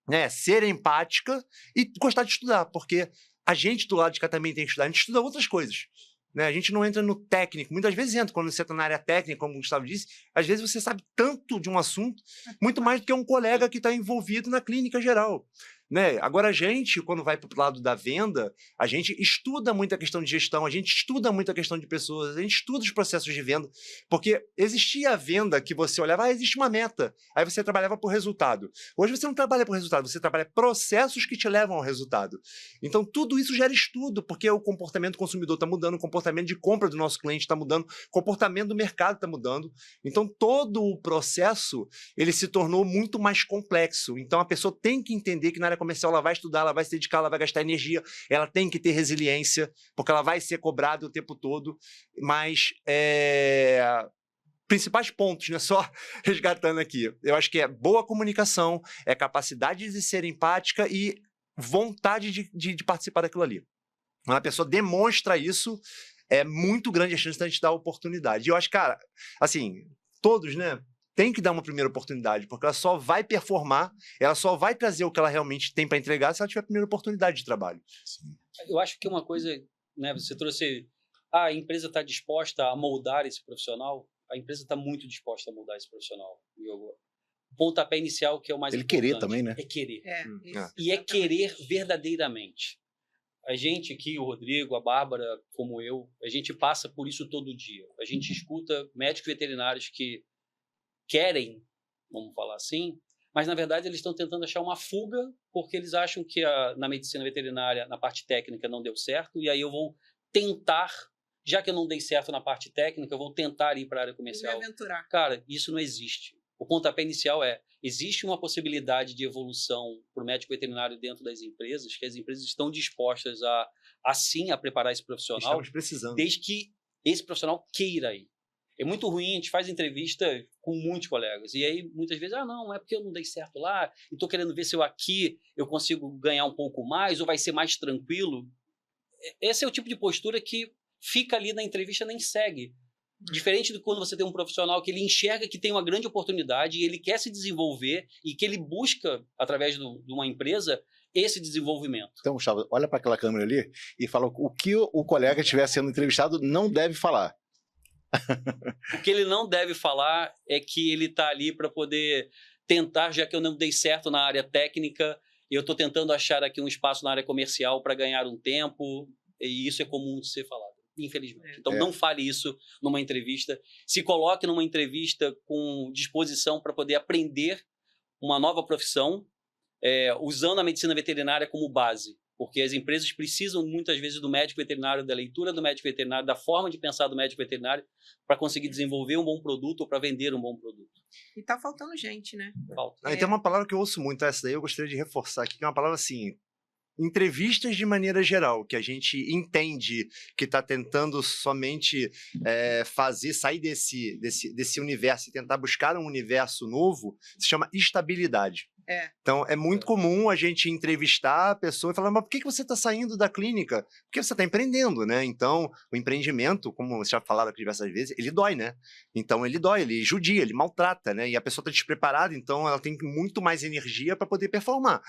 né? Ser empática e gostar de estudar, porque a gente do lado de cá também tem que estudar, a gente estuda outras coisas, né? A gente não entra no técnico, muitas vezes entra, quando você está na área técnica, como o Gustavo disse, às vezes você sabe tanto de um assunto, muito mais do que um colega que está envolvido na clínica geral, né? Agora a gente, quando vai para o lado da venda, a gente estuda muito a questão de gestão, a gente estuda muito a questão de pessoas, a gente estuda os processos de venda, porque existia a venda que você olhava, existe uma meta, aí você trabalhava por resultado. Hoje você não trabalha por resultado, você trabalha processos que te levam ao resultado. Então tudo isso gera estudo, porque o comportamento do consumidor está mudando, o comportamento de compra do nosso cliente está mudando, o comportamento do mercado está mudando. Então todo o processo, ele se tornou muito mais complexo. Então a pessoa tem que entender que na área comercial ela vai estudar, ela vai se dedicar, ela vai gastar energia, ela tem que ter resiliência, porque ela vai ser cobrada o tempo todo, mas principais pontos, né? Só resgatando aqui, eu acho que é boa comunicação, é capacidade de ser empática e vontade de participar daquilo ali. Quando a pessoa demonstra isso, é muito grande a chance de a gente dar a oportunidade. E eu acho, cara, assim, todos, né? Tem que dar uma primeira oportunidade, porque ela só vai performar, ela só vai trazer o que ela realmente tem para entregar se ela tiver a primeira oportunidade de trabalho. Eu acho que uma coisa, né, você trouxe, a empresa está disposta a moldar esse profissional, a empresa está muito disposta a moldar esse profissional. O pontapé inicial que é o mais importante. Ele querer também, né? É querer. Isso, E é querer verdadeiramente. A gente aqui, o Rodrigo, a Bárbara, como eu, a gente passa por isso todo dia. A gente escuta médicos veterinários que querem, vamos falar assim, mas na verdade eles estão tentando achar uma fuga porque eles acham que na medicina veterinária, na parte técnica, não deu certo, e aí eu vou tentar, já que eu não dei certo na parte técnica, eu vou tentar ir para a área comercial. Me aventurar. Cara, isso não existe. O pontapé inicial existe uma possibilidade de evolução para o médico veterinário dentro das empresas, que as empresas estão dispostas a preparar esse profissional. Estamos precisando. Desde que esse profissional queira ir. É muito ruim, a gente faz entrevista com muitos colegas, e aí muitas vezes, não é porque eu não dei certo lá, e estou querendo ver se aqui eu consigo ganhar um pouco mais, ou vai ser mais tranquilo. Esse é o tipo de postura que fica ali na entrevista, nem segue. Diferente do quando você tem um profissional que ele enxerga que tem uma grande oportunidade, e ele quer se desenvolver, e que ele busca, através de uma empresa, esse desenvolvimento. Então, Gustavo, olha para aquela câmera ali e fala o que o colega estiver sendo entrevistado não deve falar. O que ele não deve falar é que ele está ali para poder tentar, já que eu não dei certo na área técnica, eu estou tentando achar aqui um espaço na área comercial para ganhar um tempo, e isso é comum de ser falado, infelizmente. Então não fale isso numa entrevista, se coloque numa entrevista com disposição para poder aprender uma nova profissão, usando a medicina veterinária como base, porque as empresas precisam muitas vezes do médico veterinário, da leitura do médico veterinário, da forma de pensar do médico veterinário para conseguir desenvolver um bom produto ou para vender um bom produto. E tá faltando gente, né? Falta. E tem uma palavra que eu ouço muito, essa daí eu gostaria de reforçar aqui, que é uma palavra assim, entrevistas de maneira geral, que a gente entende que está tentando somente sair desse universo e tentar buscar um universo novo, se chama estabilidade. Então, é muito comum a gente entrevistar a pessoa e falar, mas por que você está saindo da clínica? Porque você está empreendendo, né? Então, o empreendimento, como vocês já falaram aqui diversas vezes, ele dói, né? Então, ele dói, ele judia, ele maltrata, né? E a pessoa está despreparada, então ela tem muito mais energia para poder performar.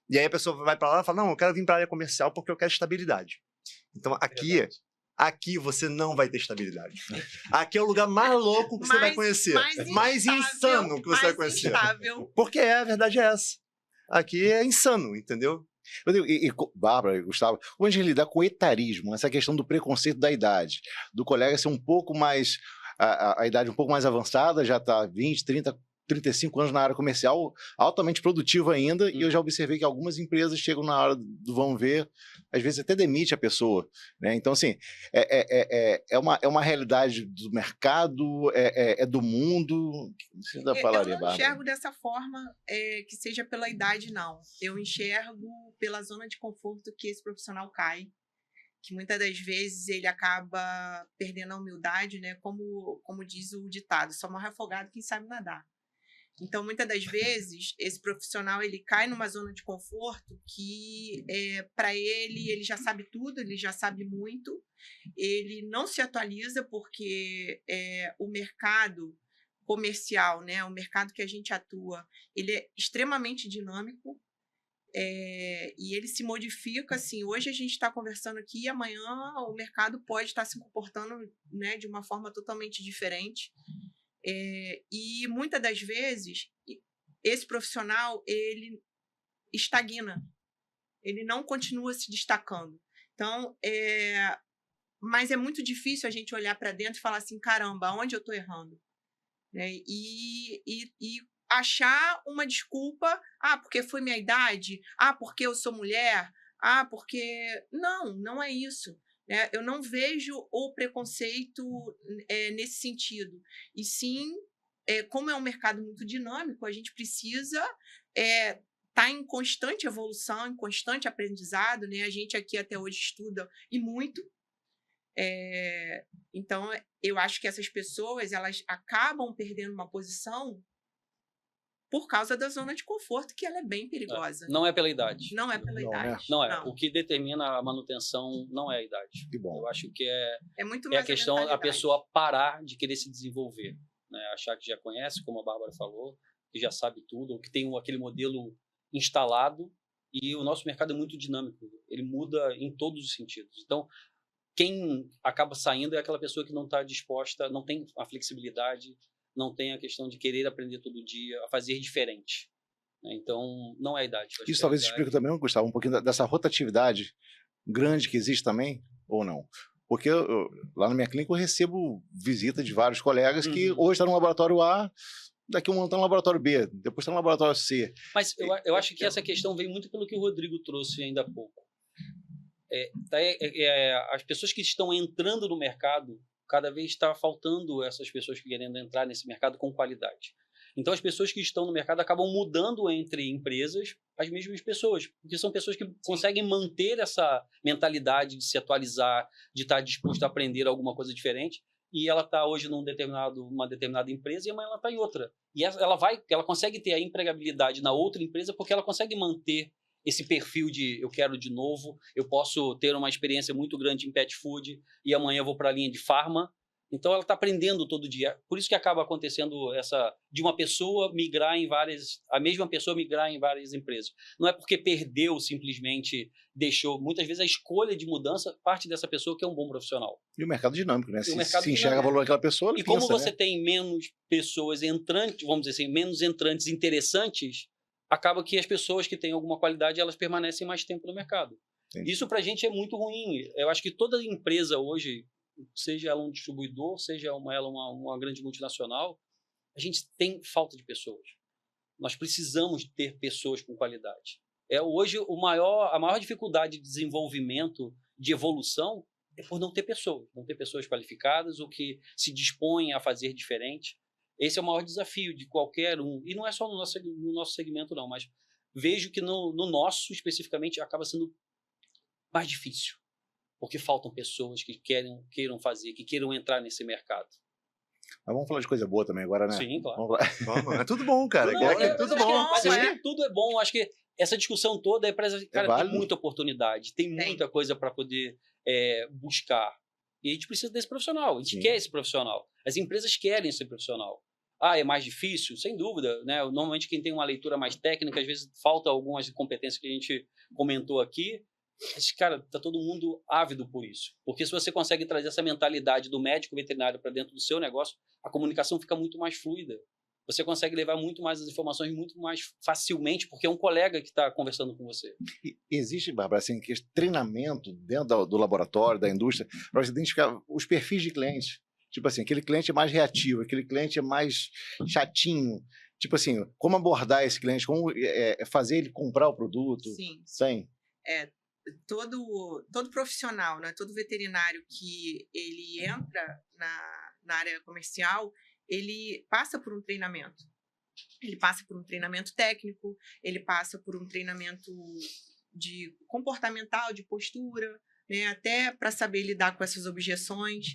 E aí a pessoa vai para lá e fala, não, eu quero vir para a área comercial porque eu quero estabilidade. Então, aqui você não vai ter estabilidade. Aqui é o lugar mais louco que você vai conhecer. Mais insano que você vai conhecer. Instável. Porque a verdade é essa. Aqui é insano, entendeu? Bárbara e Gustavo, como a gente lidar com o etarismo, essa questão do preconceito da idade, do colega ser um pouco mais, a idade um pouco mais avançada, já está 20, 30, 35 anos na área comercial, altamente produtivo ainda, e eu já observei que algumas empresas chegam na hora do vão ver, às vezes até demite a pessoa, né? Então, assim, é uma realidade do mercado, é do mundo. Você ainda falaria, eu não Bárbara? enxergo dessa forma que seja pela idade, não. Eu enxergo pela zona de conforto que esse profissional cai, que muitas das vezes ele acaba perdendo a humildade, né? Como diz o ditado, só morre afogado quem sabe nadar. Então, muitas das vezes, esse profissional ele cai numa zona de conforto que, para ele já sabe tudo, ele já sabe muito, ele não se atualiza porque o mercado comercial, né, o mercado que a gente atua, ele é extremamente dinâmico, e ele se modifica, assim, hoje a gente está conversando aqui e amanhã o mercado pode estar se comportando, né, de uma forma totalmente diferente. E muitas das vezes esse profissional ele estagna, ele não continua se destacando. Então, mas é muito difícil a gente olhar para dentro e falar assim, caramba, onde eu estou errando? Né? E achar uma desculpa, porque foi minha idade, porque eu sou mulher, porque... Não é isso. Eu não vejo o preconceito nesse sentido. E sim, como é um mercado muito dinâmico, a gente precisa estar em constante evolução, em constante aprendizado. Né? A gente aqui até hoje estuda e muito. Então, eu acho que essas pessoas elas acabam perdendo uma posição por causa da zona de conforto, que ela é bem perigosa. Não é pela idade. Não é pela idade. Não é. Não. O que determina a manutenção não é a idade. Que bom. Eu acho que muito mais a questão da pessoa parar de querer se desenvolver. Né? Achar que já conhece, como a Bárbara falou, que já sabe tudo, ou que tem aquele modelo instalado. E o nosso mercado é muito dinâmico. Ele muda em todos os sentidos. Então, quem acaba saindo é aquela pessoa que não está disposta, não tem a flexibilidade, não tem a questão de querer aprender todo dia, a fazer diferente. Então, não é a idade. Isso talvez explique também, Gustavo, um pouquinho dessa rotatividade grande que existe também, ou não? Porque lá na minha clínica eu recebo visita de vários colegas que hoje estão no laboratório A, daqui um ano está no laboratório B, depois está no laboratório C. Mas eu acho que essa questão vem muito pelo que o Rodrigo trouxe ainda há pouco. As pessoas que estão entrando no mercado, cada vez está faltando essas pessoas querendo entrar nesse mercado com qualidade. Então, as pessoas que estão no mercado acabam mudando entre empresas as mesmas pessoas, porque são pessoas que conseguem manter essa mentalidade de se atualizar, de estar disposto a aprender alguma coisa diferente, e ela está hoje numa determinada empresa e amanhã ela está em outra. E ela consegue ter a empregabilidade na outra empresa porque ela consegue manter esse perfil de eu quero de novo, eu posso ter uma experiência muito grande em pet food e amanhã eu vou para a linha de farma. Então, ela está aprendendo todo dia. Por isso que acaba acontecendo de uma pessoa migrar a mesma pessoa migrar em várias empresas. Não é porque perdeu, simplesmente deixou. Muitas vezes a escolha de mudança parte dessa pessoa que é um bom profissional. E o mercado dinâmico, né? Se enxerga valor daquela pessoa, e como você tem menos pessoas entrantes, vamos dizer assim, menos entrantes interessantes, acaba que as pessoas que têm alguma qualidade, elas permanecem mais tempo no mercado. Sim. Isso para a gente é muito ruim. Eu acho que toda empresa hoje, seja ela um distribuidor, seja ela uma grande multinacional, a gente tem falta de pessoas. Nós precisamos ter pessoas com qualidade. Hoje, a maior dificuldade de desenvolvimento, de evolução, é por não ter pessoas qualificadas ou que se dispõem a fazer diferente. Esse é o maior desafio de qualquer um. E não é só no nosso segmento, não, mas vejo que no nosso, especificamente, acaba sendo mais difícil. Porque faltam pessoas que queiram fazer, que queiram entrar nesse mercado. Mas vamos falar de coisa boa também agora, né? Sim, claro. Vamos. É tudo bom, cara. Tudo bom. Tudo é bom. Acho que essa discussão toda tem muita oportunidade, tem muita coisa para poder buscar. E a gente precisa desse profissional, a gente quer esse profissional. As empresas querem esse profissional. É mais difícil? Sem dúvida, né? Normalmente quem tem uma leitura mais técnica, às vezes falta algumas competências que a gente comentou aqui. Mas, cara, tá todo mundo ávido por isso. Porque se você consegue trazer essa mentalidade do médico veterinário para dentro do seu negócio, a comunicação fica muito mais fluida. Você consegue levar muito mais as informações muito mais facilmente, porque é um colega que está conversando com você. Existe, Bárbara, assim, que treinamento dentro do laboratório, da indústria, para você identificar os perfis de clientes. Tipo assim, aquele cliente é mais reativo, aquele cliente é mais chatinho. Tipo assim, como abordar esse cliente, como fazer ele comprar o produto. Sim. Todo profissional, né, todo veterinário que ele entra na área comercial, ele passa por um treinamento. Ele passa por um treinamento técnico, ele passa por um treinamento de comportamental, de postura, né, até para saber lidar com essas objeções.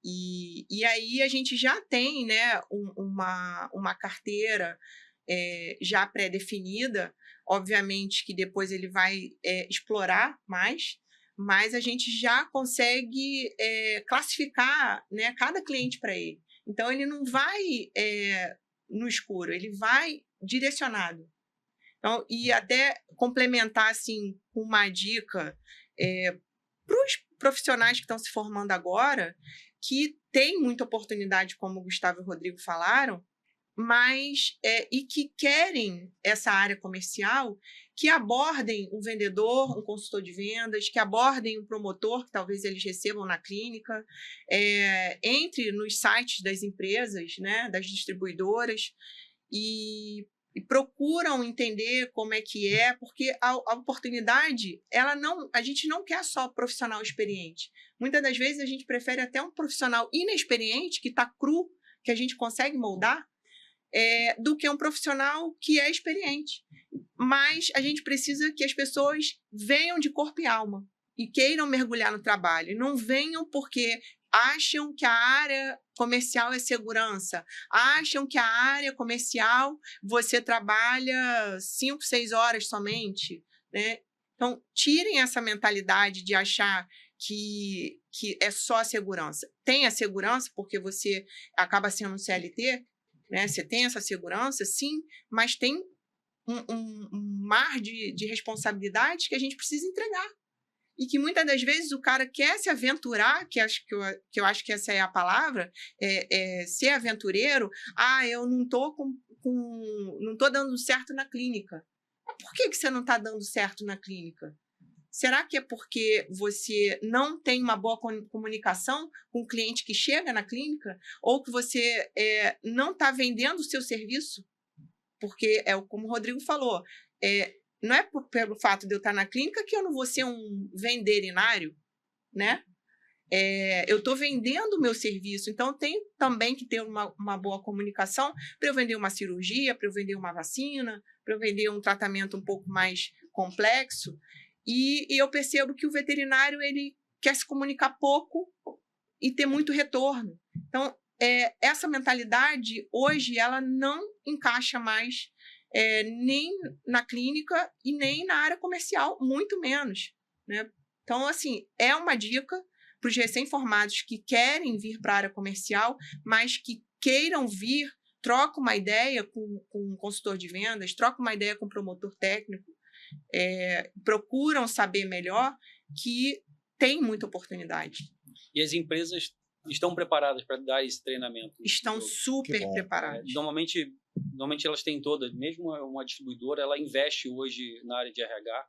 E aí a gente já tem, né, uma carteira já pré-definida. Obviamente que depois ele vai explorar mais, mas a gente já consegue classificar, né, cada cliente para ele. Então, ele não vai no escuro, ele vai direcionado. Então, e até complementar assim, uma dica para os profissionais que estão se formando agora, que tem muita oportunidade, como o Gustavo e o Rodrigo falaram, mas e que querem essa área comercial, que abordem um vendedor, um consultor de vendas, que abordem um promotor, que talvez eles recebam na clínica, entre nos sites das empresas, né, das distribuidoras, e procuram entender como é que porque a oportunidade, a gente não quer só profissional experiente. Muitas das vezes a gente prefere até um profissional inexperiente, que está cru, que a gente consegue moldar, do que um profissional que é experiente. Mas a gente precisa que as pessoas venham de corpo e alma e queiram mergulhar no trabalho. E não venham porque acham que a área comercial é segurança, acham que a área comercial você trabalha 5, 6 horas somente, né? Então, tirem essa mentalidade de achar que é só a segurança. Tem a segurança porque você acaba sendo um CLT, né? Você tem essa segurança, sim, mas tem um mar de responsabilidades que a gente precisa entregar. E que muitas das vezes o cara quer se aventurar, que eu acho que essa é a palavra, ser aventureiro. Eu não estou dando certo na clínica. Por que você não está dando certo na clínica? Será que é porque você não tem uma boa comunicação com o cliente que chega na clínica? Ou que você não está vendendo o seu serviço? Porque, como o Rodrigo falou, não é pelo fato de eu estar na clínica que eu não vou ser um venderinário, né? Eu estou vendendo o meu serviço, então eu tenho também que ter uma boa comunicação para eu vender uma cirurgia, para eu vender uma vacina, para eu vender um tratamento um pouco mais complexo. E eu percebo que o veterinário ele quer se comunicar pouco e ter muito retorno. Então, essa mentalidade, hoje, ela não encaixa mais nem na clínica e nem na área comercial, muito menos, né? Então, assim, é uma dica para os recém-formados que querem vir para a área comercial, mas que queiram vir, troca uma ideia com um consultor de vendas, troca uma ideia com um promotor técnico, procuram saber melhor, que tem muita oportunidade. E as empresas estão preparadas para dar esse treinamento? Estão super preparadas. Normalmente elas têm todas, mesmo uma distribuidora, ela investe hoje na área de RH,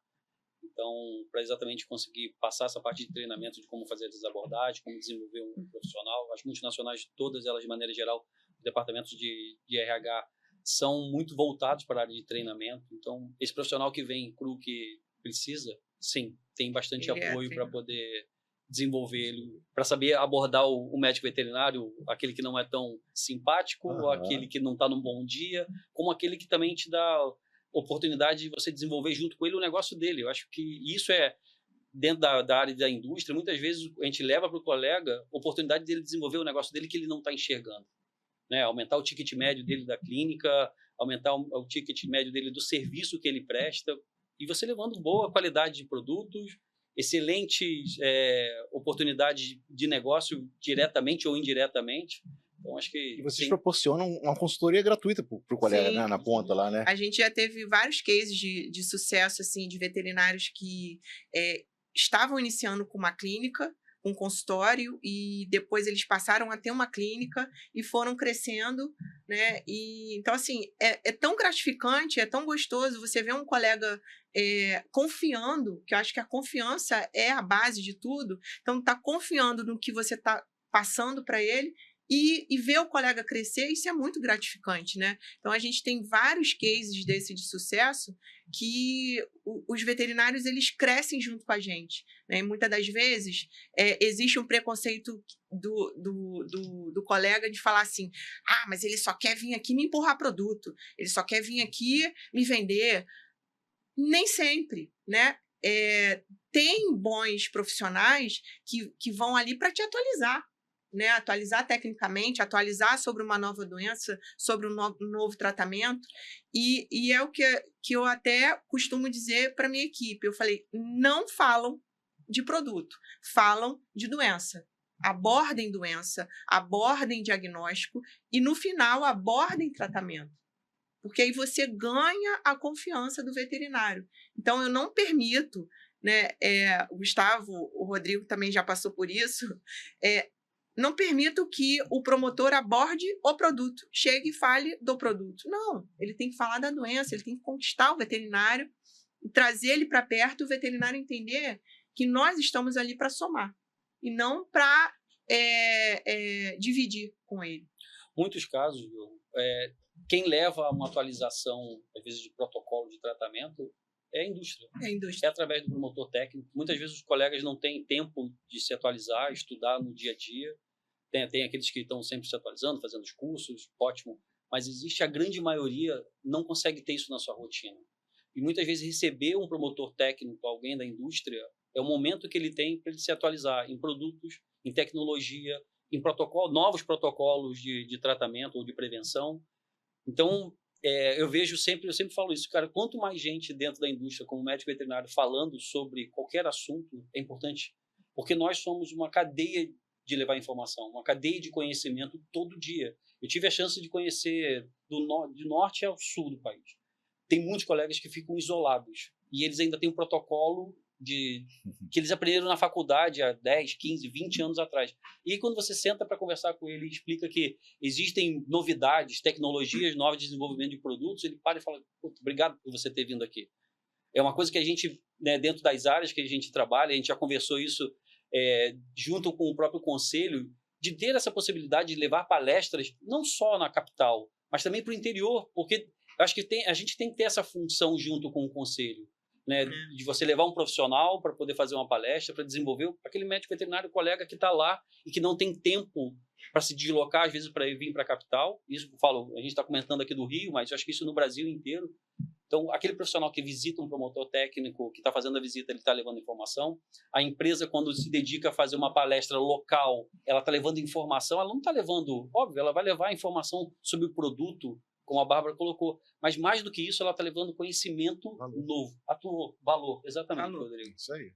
então, para exatamente conseguir passar essa parte de treinamento de como fazer as abordagens, como desenvolver um profissional. As multinacionais, todas elas, de maneira geral, os departamentos de RH são muito voltados para a área de treinamento. Então, esse profissional que vem cru que precisa, sim, tem bastante apoio para poder desenvolver ele, para saber abordar o médico veterinário, aquele que não é tão simpático, ou aquele que não está num bom dia, como aquele que também te dá oportunidade de você desenvolver junto com ele o negócio dele. Eu acho que isso é, dentro da área da indústria, muitas vezes a gente leva para o colega a oportunidade dele desenvolver o negócio dele que ele não está enxergando. Né? Aumentar o ticket médio dele da clínica, aumentar o ticket médio dele do serviço que ele presta, e você levando boa qualidade de produtos, excelentes oportunidades de negócio diretamente ou indiretamente. Então, acho que... E vocês proporcionam uma consultoria gratuita para o colega, né, na ponta lá, né? A gente já teve vários cases de sucesso, assim, de veterinários que estavam iniciando com uma clínica, um consultório, e depois eles passaram a ter uma clínica e foram crescendo, né? E, então, assim, é tão gratificante, é tão gostoso você ver um colega confiando, que eu acho que a confiança é a base de tudo. Então, tá confiando no que você está passando para ele e ver o colega crescer, isso é muito gratificante, né? Então, a gente tem vários cases desse de sucesso que os veterinários, eles crescem junto com a gente, né? E muitas das vezes, existe um preconceito do colega de falar assim, mas ele só quer vir aqui me empurrar produto, ele só quer vir aqui me vender. Nem sempre, né? Tem bons profissionais que vão ali para te atualizar, né? Atualizar tecnicamente, atualizar sobre uma nova doença, sobre um novo tratamento. E é o que eu até costumo dizer para a minha equipe. Eu falei, não falam de produto, falam de doença. Abordem doença, abordem diagnóstico e, no final, abordem tratamento. Porque aí você ganha a confiança do veterinário. Então, eu não permito, né, o Gustavo, o Rodrigo também já passou por isso, não permito que o promotor aborde o produto, chegue e fale do produto. Não, ele tem que falar da doença, ele tem que conquistar o veterinário, trazer ele para perto, o veterinário entender que nós estamos ali para somar, e não para dividir com ele. Muitos casos, quem leva a uma atualização, às vezes, de protocolo de tratamento é a indústria. É através do promotor técnico. Muitas vezes os colegas não têm tempo de se atualizar, estudar no dia a dia. Tem aqueles que estão sempre se atualizando, fazendo os cursos, ótimo. Mas existe a grande maioria não consegue ter isso na sua rotina. E muitas vezes receber um promotor técnico, alguém da indústria, é o momento que ele tem para ele se atualizar em produtos, em tecnologia, em novos protocolos de tratamento ou de prevenção. Então, eu sempre falo isso, cara, quanto mais gente dentro da indústria, como médico veterinário, falando sobre qualquer assunto, é importante, porque nós somos uma cadeia de levar informação, uma cadeia de conhecimento todo dia. Eu tive a chance de conhecer de norte ao sul do país. Tem muitos colegas que ficam isolados, e eles ainda têm um protocolo que eles aprenderam na faculdade há 10, 15, 20 anos atrás. E aí, quando você senta para conversar com ele e explica que existem novidades, tecnologias novas de desenvolvimento de produtos, ele para e fala, obrigado por você ter vindo aqui. É uma coisa que a gente, né, dentro das áreas que a gente trabalha, a gente já conversou isso junto com o próprio conselho, de ter essa possibilidade de levar palestras, não só na capital, mas também para o interior, porque eu acho que a gente tem que ter essa função junto com o conselho. Né, de você levar um profissional para poder fazer uma palestra, para desenvolver aquele médico veterinário colega que está lá e que não tem tempo para se deslocar, às vezes, para vir para a capital. Isso eu falo, a gente está comentando aqui do Rio, mas eu acho que isso no Brasil inteiro. Então, aquele profissional que visita um promotor técnico, que está fazendo a visita, ele está levando informação. A empresa, quando se dedica a fazer uma palestra local, ela está levando informação, ela não está levando, óbvio, ela vai levar informação sobre o produto, como a Bárbara colocou. Mas, mais do que isso, ela está levando conhecimento novo. Valor. Exatamente, Rodrigo. Isso aí.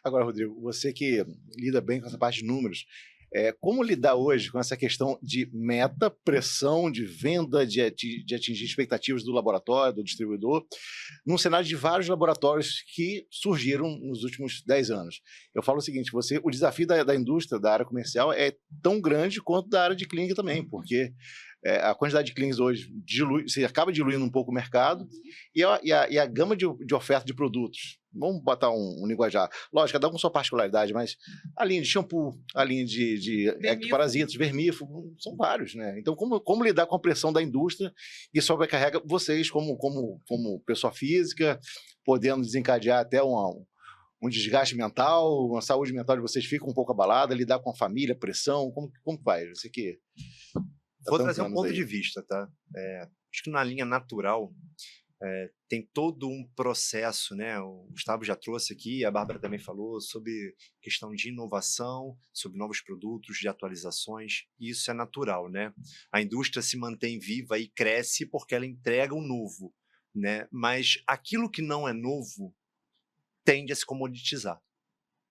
Agora, Rodrigo, você que lida bem com essa parte de números, como lidar hoje com essa questão de meta, pressão, de venda, de atingir expectativas do laboratório, do distribuidor, num cenário de vários laboratórios que surgiram nos últimos 10 anos? Eu falo o seguinte, o desafio da indústria, da área comercial, é tão grande quanto da área de clínica também, porque a quantidade de clientes hoje você acaba diluindo um pouco o mercado e a gama de oferta de produtos. Vamos botar um linguajar. Lógico, cada um com sua particularidade, mas a linha de shampoo, a linha de ectoparasitas, vermífugo, são vários, né? Então, como lidar com a pressão da indústria e sobrecarrega vocês como pessoa física, podendo desencadear até um desgaste mental, uma saúde mental de vocês fica um pouco abalada, lidar com a família, pressão, como faz? Você que Vou trazer um ponto de vista, tá? Acho que na linha natural tem todo um processo, né? O Gustavo já trouxe aqui, a Bárbara também falou sobre questão de inovação, sobre novos produtos, de atualizações, e isso é natural, né? A indústria se mantém viva e cresce porque ela entrega o novo, né? Mas aquilo que não é novo tende a se comoditizar.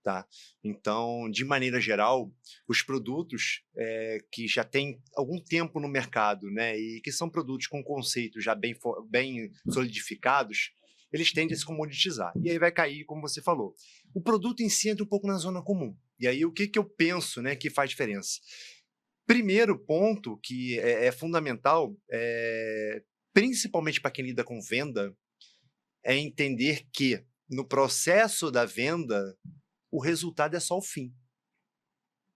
Tá? Então, de maneira geral, os produtos que já têm algum tempo no mercado, né, e que são produtos com conceitos já bem solidificados, eles tendem a se comoditizar. E aí vai cair, como você falou. O produto em si entra um pouco na zona comum. E aí o que eu penso, né, que faz diferença? Primeiro ponto que é fundamental, principalmente para quem lida com venda, é entender que no processo da venda, o resultado é só o fim,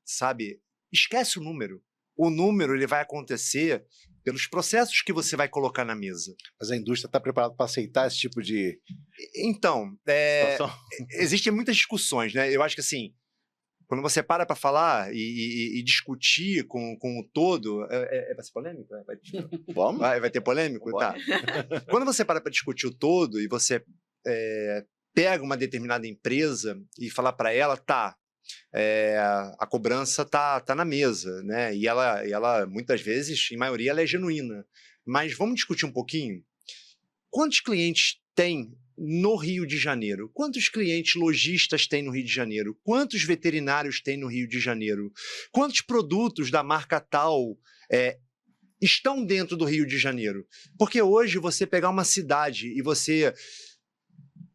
sabe? Esquece o número. O número ele vai acontecer pelos processos que você vai colocar na mesa. Mas a indústria está preparada para aceitar esse tipo de Então, existem muitas discussões, né? Eu acho que assim, quando você para falar e discutir com o todo, vai ser polêmico? Vamos? Vai ter polêmico? Tá. Quando você para discutir o todo e você pega uma determinada empresa e falar para ela, a cobrança tá na mesa, né? E ela, muitas vezes, em maioria, ela é genuína. Mas vamos discutir um pouquinho? Quantos clientes tem no Rio de Janeiro? Quantos clientes lojistas tem no Rio de Janeiro? Quantos veterinários tem no Rio de Janeiro? Quantos produtos da marca tal estão dentro do Rio de Janeiro? Porque hoje você pegar uma cidade e você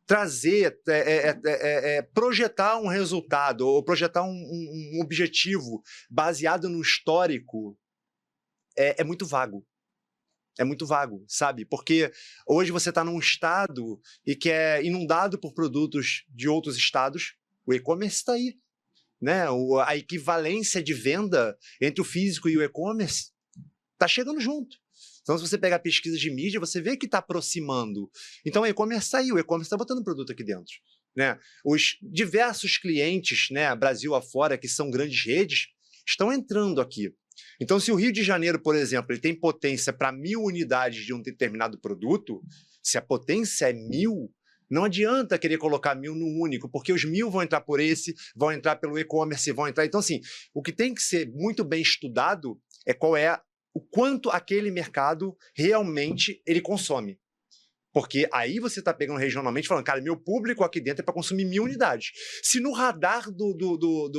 trazer, projetar um resultado ou projetar um objetivo baseado no histórico é muito vago. É muito vago, sabe? Porque hoje você está num estado e que é inundado por produtos de outros estados, o e-commerce está aí, né? A equivalência de venda entre o físico e o e-commerce está chegando junto. Então, se você pegar pesquisas de mídia, você vê que está aproximando. Então, o e-commerce saiu, o e-commerce está botando produto aqui dentro, né? Os diversos clientes, né, Brasil afora, que são grandes redes, estão entrando aqui. Então, se o Rio de Janeiro, por exemplo, ele tem potência para 1.000 unidades de um determinado produto, se a potência é 1.000, não adianta querer colocar 1.000 num único, porque os 1.000 vão entrar por esse, vão entrar pelo e-commerce, vão entrar... Então, assim, o que tem que ser muito bem estudado é o quanto aquele mercado realmente ele consome. Porque aí você está pegando regionalmente falando, cara, meu público aqui dentro é para consumir 1.000 unidades. Se no radar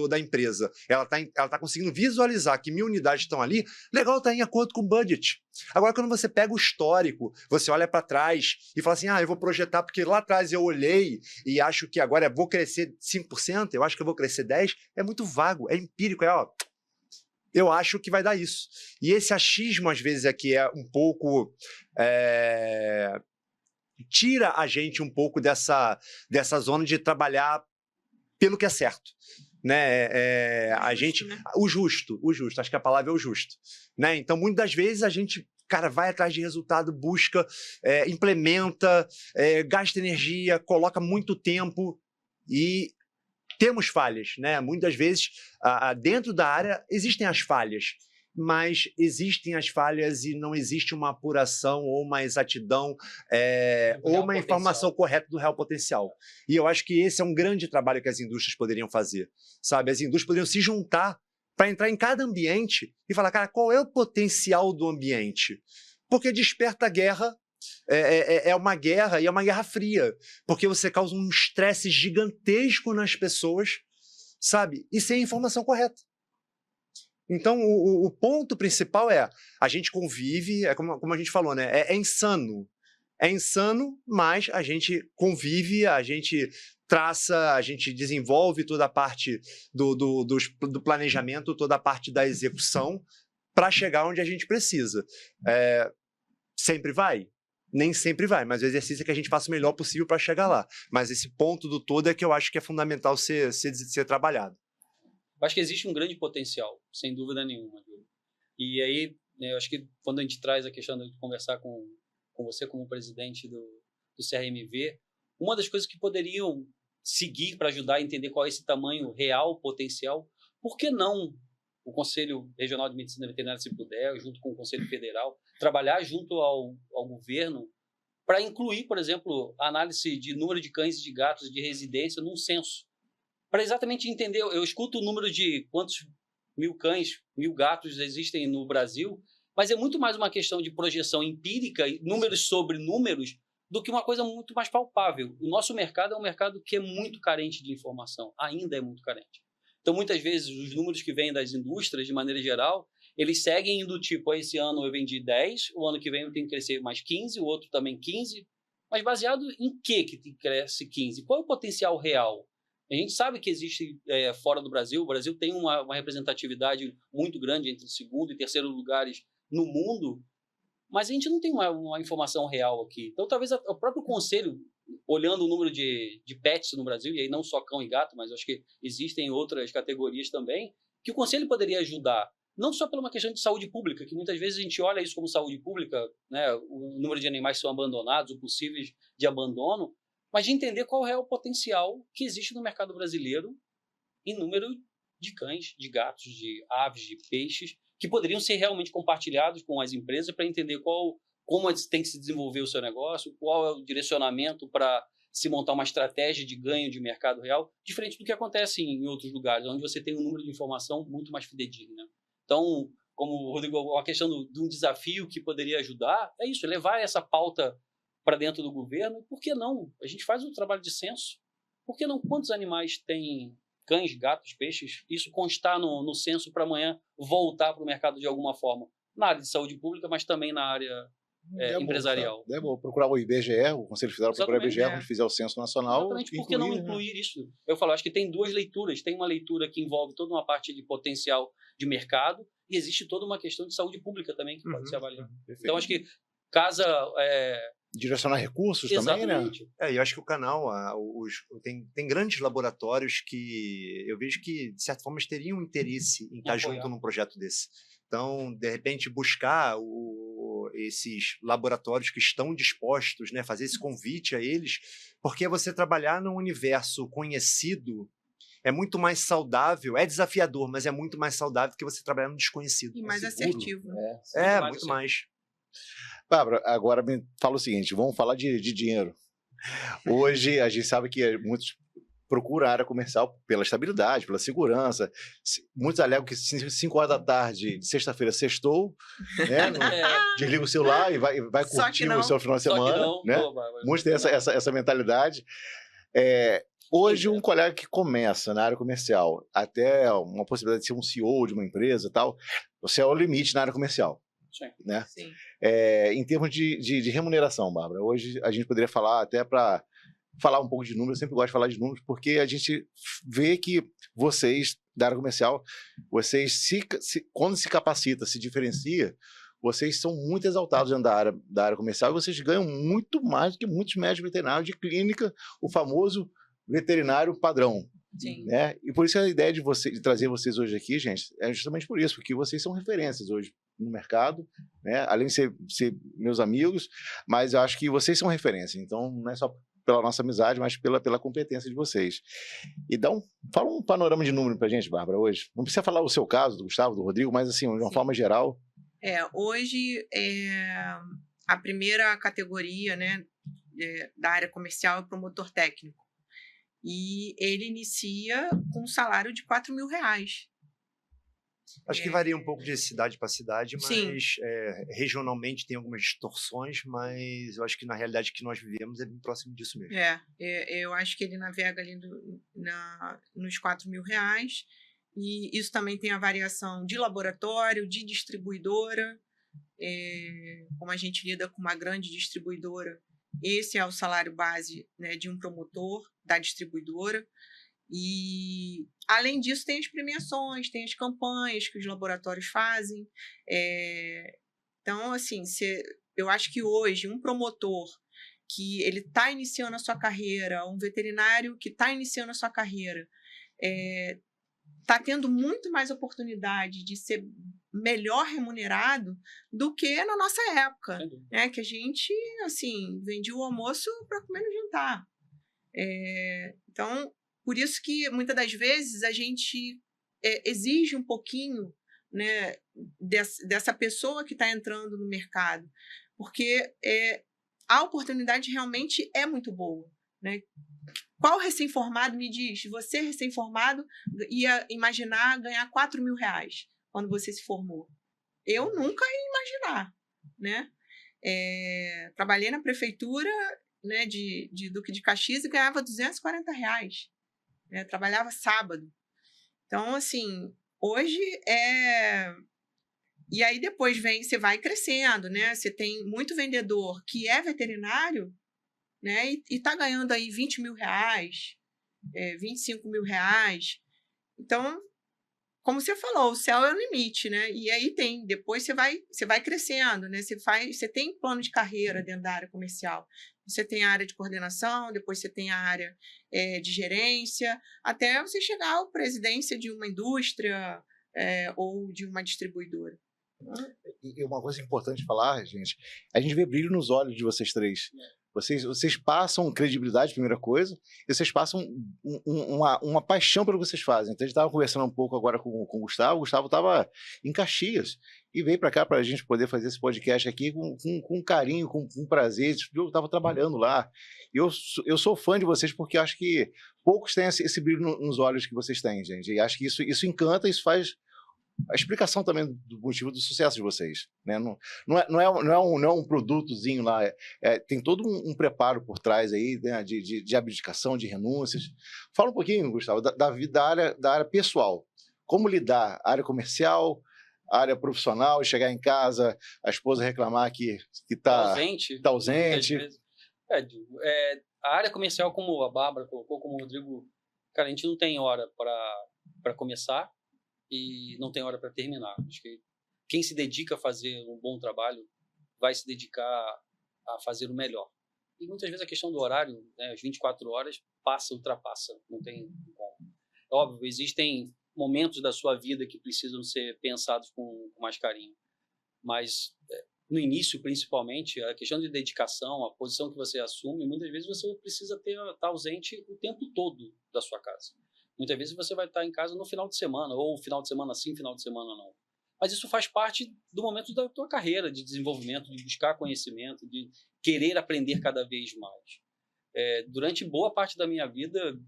da empresa ela tá conseguindo visualizar que 1.000 unidades estão ali, legal, está em acordo com o budget. Agora, quando você pega o histórico, você olha para trás e fala assim, eu vou projetar porque lá atrás eu olhei e acho que agora vou crescer 5%, eu acho que eu vou crescer 10%, é muito vago, é empírico, eu acho que vai dar isso. E esse achismo, às vezes, aqui é um pouco... tira a gente um pouco dessa zona de trabalhar pelo que é certo. Né? A gente... Né? O justo. Acho que a palavra é o justo. Né? Então, muitas das vezes, a gente... Cara, vai atrás de resultado, busca, implementa, gasta energia, coloca muito tempo e... Temos falhas, né? Muitas vezes, dentro da área, existem as falhas, mas existem as falhas e não existe uma apuração ou uma exatidão ou uma informação correta do real potencial. E eu acho que esse é um grande trabalho que as indústrias poderiam fazer, sabe? As indústrias poderiam se juntar para entrar em cada ambiente e falar, cara, qual é o potencial do ambiente? Porque desperta a guerra. É uma guerra e é uma guerra fria, porque você causa um estresse gigantesco nas pessoas, sabe? E sem a informação correta. Então, o ponto principal a gente convive, como a gente falou, né? É insano. É insano, mas a gente convive, a gente traça, a gente desenvolve toda a parte do planejamento, toda a parte da execução, para chegar onde a gente precisa. Sempre vai? Nem sempre vai, mas o exercício é que a gente faça o melhor possível para chegar lá. Mas esse ponto do todo é que eu acho que é fundamental ser trabalhado. Eu acho que existe um grande potencial, sem dúvida nenhuma. E aí, eu acho que quando a gente traz a questão de conversar com você como presidente do CRMV, uma das coisas que poderiam seguir para ajudar a entender qual é esse tamanho real, potencial, por que não o Conselho Regional de Medicina Veterinária, se puder, junto com o Conselho Federal, trabalhar junto ao governo para incluir, por exemplo, a análise de número de cães e de gatos de residência num censo, para exatamente entender. Eu escuto o número de quantos 1.000 cães, 1.000 gatos existem no Brasil, mas é muito mais uma questão de projeção empírica, números sobre números, do que uma coisa muito mais palpável. O nosso mercado é um mercado que é muito carente de informação, ainda é muito carente. Então, muitas vezes, os números que vêm das indústrias, de maneira geral, eles seguem do tipo, esse ano eu vendi 10, o ano que vem eu tenho que crescer mais 15, o outro também 15, mas baseado em que cresce 15? Qual é o potencial real? A gente sabe que existe fora do Brasil, o Brasil tem uma representatividade muito grande entre segundo e terceiro lugares no mundo, mas a gente não tem uma informação real aqui. Então, talvez o próprio conselho, olhando o número de pets no Brasil, e aí não só cão e gato, mas acho que existem outras categorias também, que o conselho poderia ajudar, não só por uma questão de saúde pública, que muitas vezes a gente olha isso como saúde pública, né, o número de animais que são abandonados, ou possíveis de abandono, mas de entender qual é o potencial que existe no mercado brasileiro em número de cães, de gatos, de aves, de peixes, que poderiam ser realmente compartilhados com as empresas para entender como tem que se desenvolver o seu negócio, qual é o direcionamento para se montar uma estratégia de ganho de mercado real, diferente do que acontece em outros lugares, onde você tem um número de informação muito mais fidedigna. Então, como o Rodrigo, a questão de um desafio que poderia ajudar é isso, levar essa pauta para dentro do governo. Por que não? A gente faz um trabalho de censo. Por que não? Quantos animais tem cães, gatos, peixes? Isso constar no censo para amanhã voltar para o mercado de alguma forma. Na área de saúde pública, mas também na área empresarial. É bom procurar o IBGE, o Conselho Federal procurar o IBGE quando fizer o censo nacional. Exatamente, por que não incluir isso? Eu falo, acho que tem duas leituras. Tem uma leitura que envolve toda uma parte de potencial de mercado e existe toda uma questão de saúde pública também que pode ser avaliada. Então, acho que casa... direcionar recursos Exatamente. também, né? Eu acho que o canal tem grandes laboratórios que eu vejo que, de certa forma, teriam interesse em estar junto num projeto desse. Então, de repente, buscar esses laboratórios que estão dispostos, né, fazer esse convite a eles, porque você trabalhar num universo conhecido é muito mais saudável, é desafiador, mas é muito mais saudável que você trabalhar no desconhecido. E mais assertivo. Muito mais. Bárbara, agora me fala o seguinte, vamos falar de dinheiro. Hoje, a gente sabe que muitos procuram a área comercial pela estabilidade, pela segurança. Muitos alegam que 5 horas da tarde, de sexta-feira, sextou, né? Desliga o celular e vai curtir o seu final de semana. Né? Muitos têm essa mentalidade. Hoje, um colega que começa na área comercial, até uma possibilidade de ser um CEO de uma empresa e tal, você é o limite na área comercial. Sim. Né? Sim. Em termos de remuneração, Bárbara, hoje a gente poderia falar até para falar um pouco de números, eu sempre gosto de falar de números, porque a gente vê que vocês, da área comercial, vocês quando se capacita, se diferencia, vocês são muito exaltados dentro da área comercial e vocês ganham muito mais do que muitos médicos veterinários de clínica, o famoso veterinário padrão. Sim. Né? E por isso a ideia de trazer vocês hoje aqui, gente, é justamente por isso, porque vocês são referências hoje no mercado, né? Além de ser meus amigos, mas eu acho que vocês são referência, então não é só pela nossa amizade, mas pela competência de vocês. E fala um panorama de número pra gente, Bárbara, hoje. Não precisa falar o seu caso, do Gustavo, do Rodrigo, mas assim, de uma forma geral. Hoje, a primeira categoria, né, da área comercial é promotor técnico. E ele inicia com um salário de R$4.000. Acho que varia um pouco de cidade para cidade, mas regionalmente tem algumas distorções, mas eu acho que na realidade que nós vivemos é bem próximo disso mesmo. Eu acho que ele navega ali nos R$4.000, e isso também tem a variação de laboratório, de distribuidora. Como a gente lida com uma grande distribuidora, esse é o salário base, né, de um promotor da distribuidora. E, além disso, tem as premiações, tem as campanhas que os laboratórios fazem. Então, assim, eu acho que hoje um promotor que ele está iniciando a sua carreira, um veterinário que está iniciando a sua carreira, está tendo muito mais oportunidade de ser melhor remunerado do que na nossa época, né? Que a gente, assim, vendia o almoço para comer no jantar. Então, por isso que muitas das vezes a gente exige um pouquinho, né, dessa pessoa que está entrando no mercado, porque a oportunidade realmente é muito boa, né? Qual recém-formado me diz? Você, recém-formado, ia imaginar ganhar R$4.000 quando você se formou? Eu nunca ia imaginar, né? Trabalhei na prefeitura, né, de Duque de Caxias e ganhava R$240, né? Trabalhava sábado. Então, assim, hoje E aí depois você vai crescendo, né? Você tem muito vendedor que é veterinário, né? E está ganhando aí R$20.000, R$25.000. Então, como você falou, o céu é o limite, né? E aí depois você vai crescendo, né? Você tem plano de carreira dentro da área comercial. Você tem a área de coordenação, depois você tem a área de gerência, até você chegar à presidência de uma indústria ou de uma distribuidora. E uma coisa importante falar, gente, a gente vê brilho nos olhos de vocês três. Vocês passam credibilidade, primeira coisa, e vocês passam uma paixão pelo que vocês fazem. Então, a gente estava conversando um pouco agora com o Gustavo. O Gustavo estava em Caxias e veio para cá para a gente poder fazer esse podcast aqui com carinho, com prazer. Eu estava trabalhando lá. Eu sou fã de vocês porque acho que poucos têm esse brilho nos olhos que vocês têm, gente. E acho que isso encanta, isso faz a explicação também do motivo do sucesso de vocês, né? Não é um produtozinho lá, tem todo um preparo por trás aí, né? de abdicação, de renúncias. Fala um pouquinho, Gustavo, da área pessoal. Como lidar? Área comercial, área profissional, chegar em casa, a esposa reclamar que está ausente. A área comercial, como a Bárbara colocou, como o Rodrigo, cara, a gente não tem hora para começar e não tem hora para terminar. Acho que quem se dedica a fazer um bom trabalho vai se dedicar a fazer o melhor. E muitas vezes a questão do horário, né, as 24 horas, ultrapassa, não tem como. Óbvio, existem momentos da sua vida que precisam ser pensados com mais carinho, mas no início, principalmente, a questão de dedicação, a posição que você assume, muitas vezes você precisa estar ausente o tempo todo da sua casa. Muitas vezes você vai estar em casa no final de semana, ou final de semana sim, final de semana não. Mas isso faz parte do momento da tua carreira, de desenvolvimento, de buscar conhecimento, de querer aprender cada vez mais. Durante boa parte da minha vida,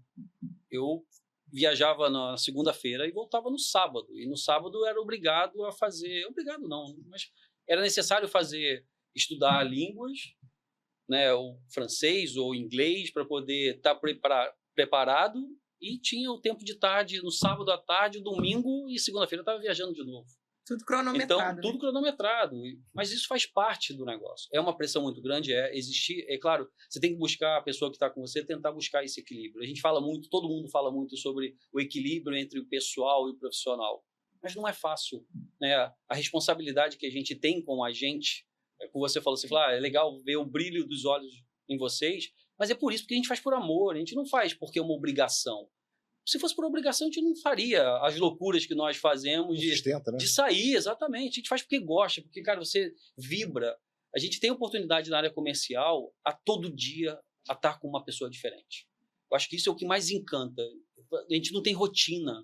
eu viajava na segunda-feira e voltava no sábado. E no sábado eu era obrigado a fazer... Obrigado não, mas era necessário estudar línguas, né, ou francês ou inglês, para poder estar preparado. E tinha o tempo de tarde, no sábado à tarde, domingo e segunda-feira eu estava viajando de novo. Tudo cronometrado. Então, tudo cronometrado. Mas isso faz parte do negócio. É uma pressão muito grande, existir. É claro, você tem que buscar a pessoa que está com você, tentar buscar esse equilíbrio. A gente fala muito, todo mundo fala muito sobre o equilíbrio entre o pessoal e o profissional. Mas não é fácil, né? A responsabilidade que a gente tem com a gente, como você falou, é legal ver o brilho dos olhos em vocês, mas é por isso que a gente faz por amor, a gente não faz porque é uma obrigação. Se fosse por obrigação, a gente não faria as loucuras que nós fazemos de sair, exatamente. A gente faz porque gosta, porque, cara, você vibra. A gente tem oportunidade na área comercial a todo dia a estar com uma pessoa diferente. Eu acho que isso é o que mais encanta. A gente não tem rotina.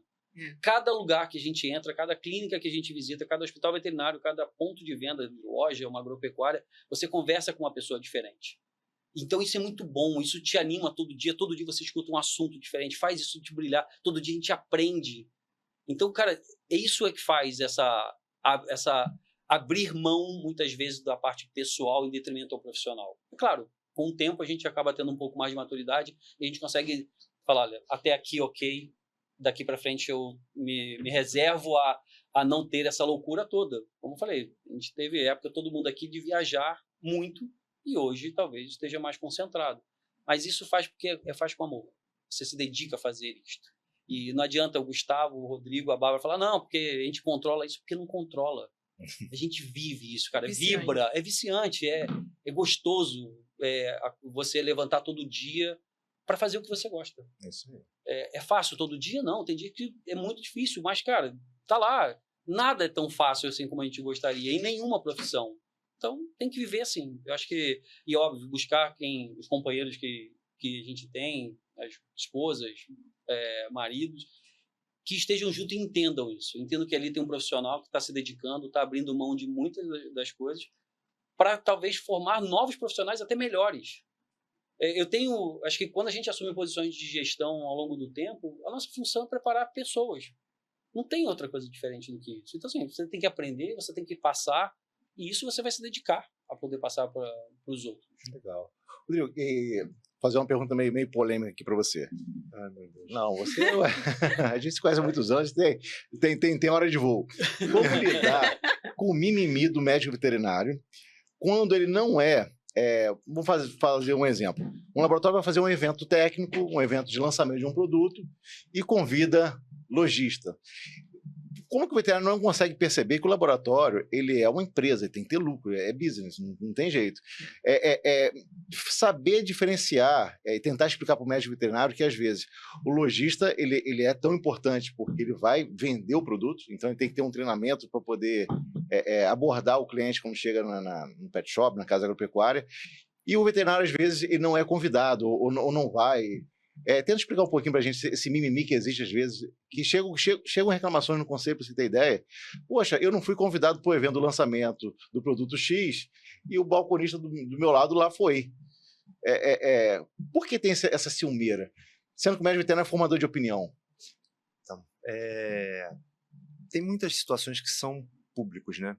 Cada lugar que a gente entra, cada clínica que a gente visita, cada hospital veterinário, cada ponto de venda, loja, uma agropecuária, você conversa com uma pessoa diferente. Então isso é muito bom, isso te anima todo dia você escuta um assunto diferente, faz isso te brilhar, todo dia a gente aprende. Então, cara, isso é que faz essa abrir mão, muitas vezes, da parte pessoal em detrimento ao profissional. E, claro, com o tempo a gente acaba tendo um pouco mais de maturidade e a gente consegue falar, olha, até aqui ok, daqui para frente eu me reservo a não ter essa loucura toda. Como eu falei, a gente teve época, todo mundo aqui, de viajar muito, e hoje talvez esteja mais concentrado. Mas isso faz porque faz com amor. você se dedica a fazer isto. E não adianta o Gustavo, o Rodrigo, a Bárbara falar, não, porque a gente controla isso, porque não controla. A gente vive isso, cara, vibra, é viciante, é gostoso você levantar todo dia para fazer o que você gosta. Isso aí. É fácil todo dia? Não, tem dia que é muito difícil, mas, cara, tá lá. Nada é tão fácil assim como a gente gostaria, em nenhuma profissão. Então, tem que viver assim. Eu acho que, e óbvio, buscar os companheiros que a gente tem, as esposas, maridos, que estejam juntos e entendam isso. Entendam que ali tem um profissional que está se dedicando, está abrindo mão de muitas das coisas para talvez formar novos profissionais até melhores. Acho que quando a gente assume posições de gestão ao longo do tempo, a nossa função é preparar pessoas. Não tem outra coisa diferente do que isso. Então, assim, você tem que aprender, você tem que passar, e isso você vai se dedicar a poder passar para os outros. Legal. Rodrigo, fazer uma pergunta meio polêmica aqui para você. Ai, meu Deus. Não, você... a gente se conhece há muitos anos, tem hora de voo. Como lidar com o mimimi do médico veterinário quando ele não vamos fazer um exemplo. Um laboratório vai fazer um evento técnico, um evento de lançamento de um produto e convida lojista. Como que o veterinário não consegue perceber que o laboratório ele é uma empresa, ele tem que ter lucro, é business, não tem jeito. Saber diferenciar e tentar explicar para o médico veterinário que, às vezes, o lojista ele é tão importante porque ele vai vender o produto, então ele tem que ter um treinamento para poder abordar o cliente quando chega no pet shop, na casa agropecuária, e o veterinário, às vezes, ele não é convidado ou não vai. Tenta explicar um pouquinho para a gente esse mimimi que existe às vezes, que chegam reclamações no conselho, para você ter ideia. Poxa, eu não fui convidado para o evento do lançamento do produto X e o balconista do meu lado lá foi. Por que tem essa ciumeira? Sendo que o médico veterinário é formador de opinião. Então, tem muitas situações que são públicos, né?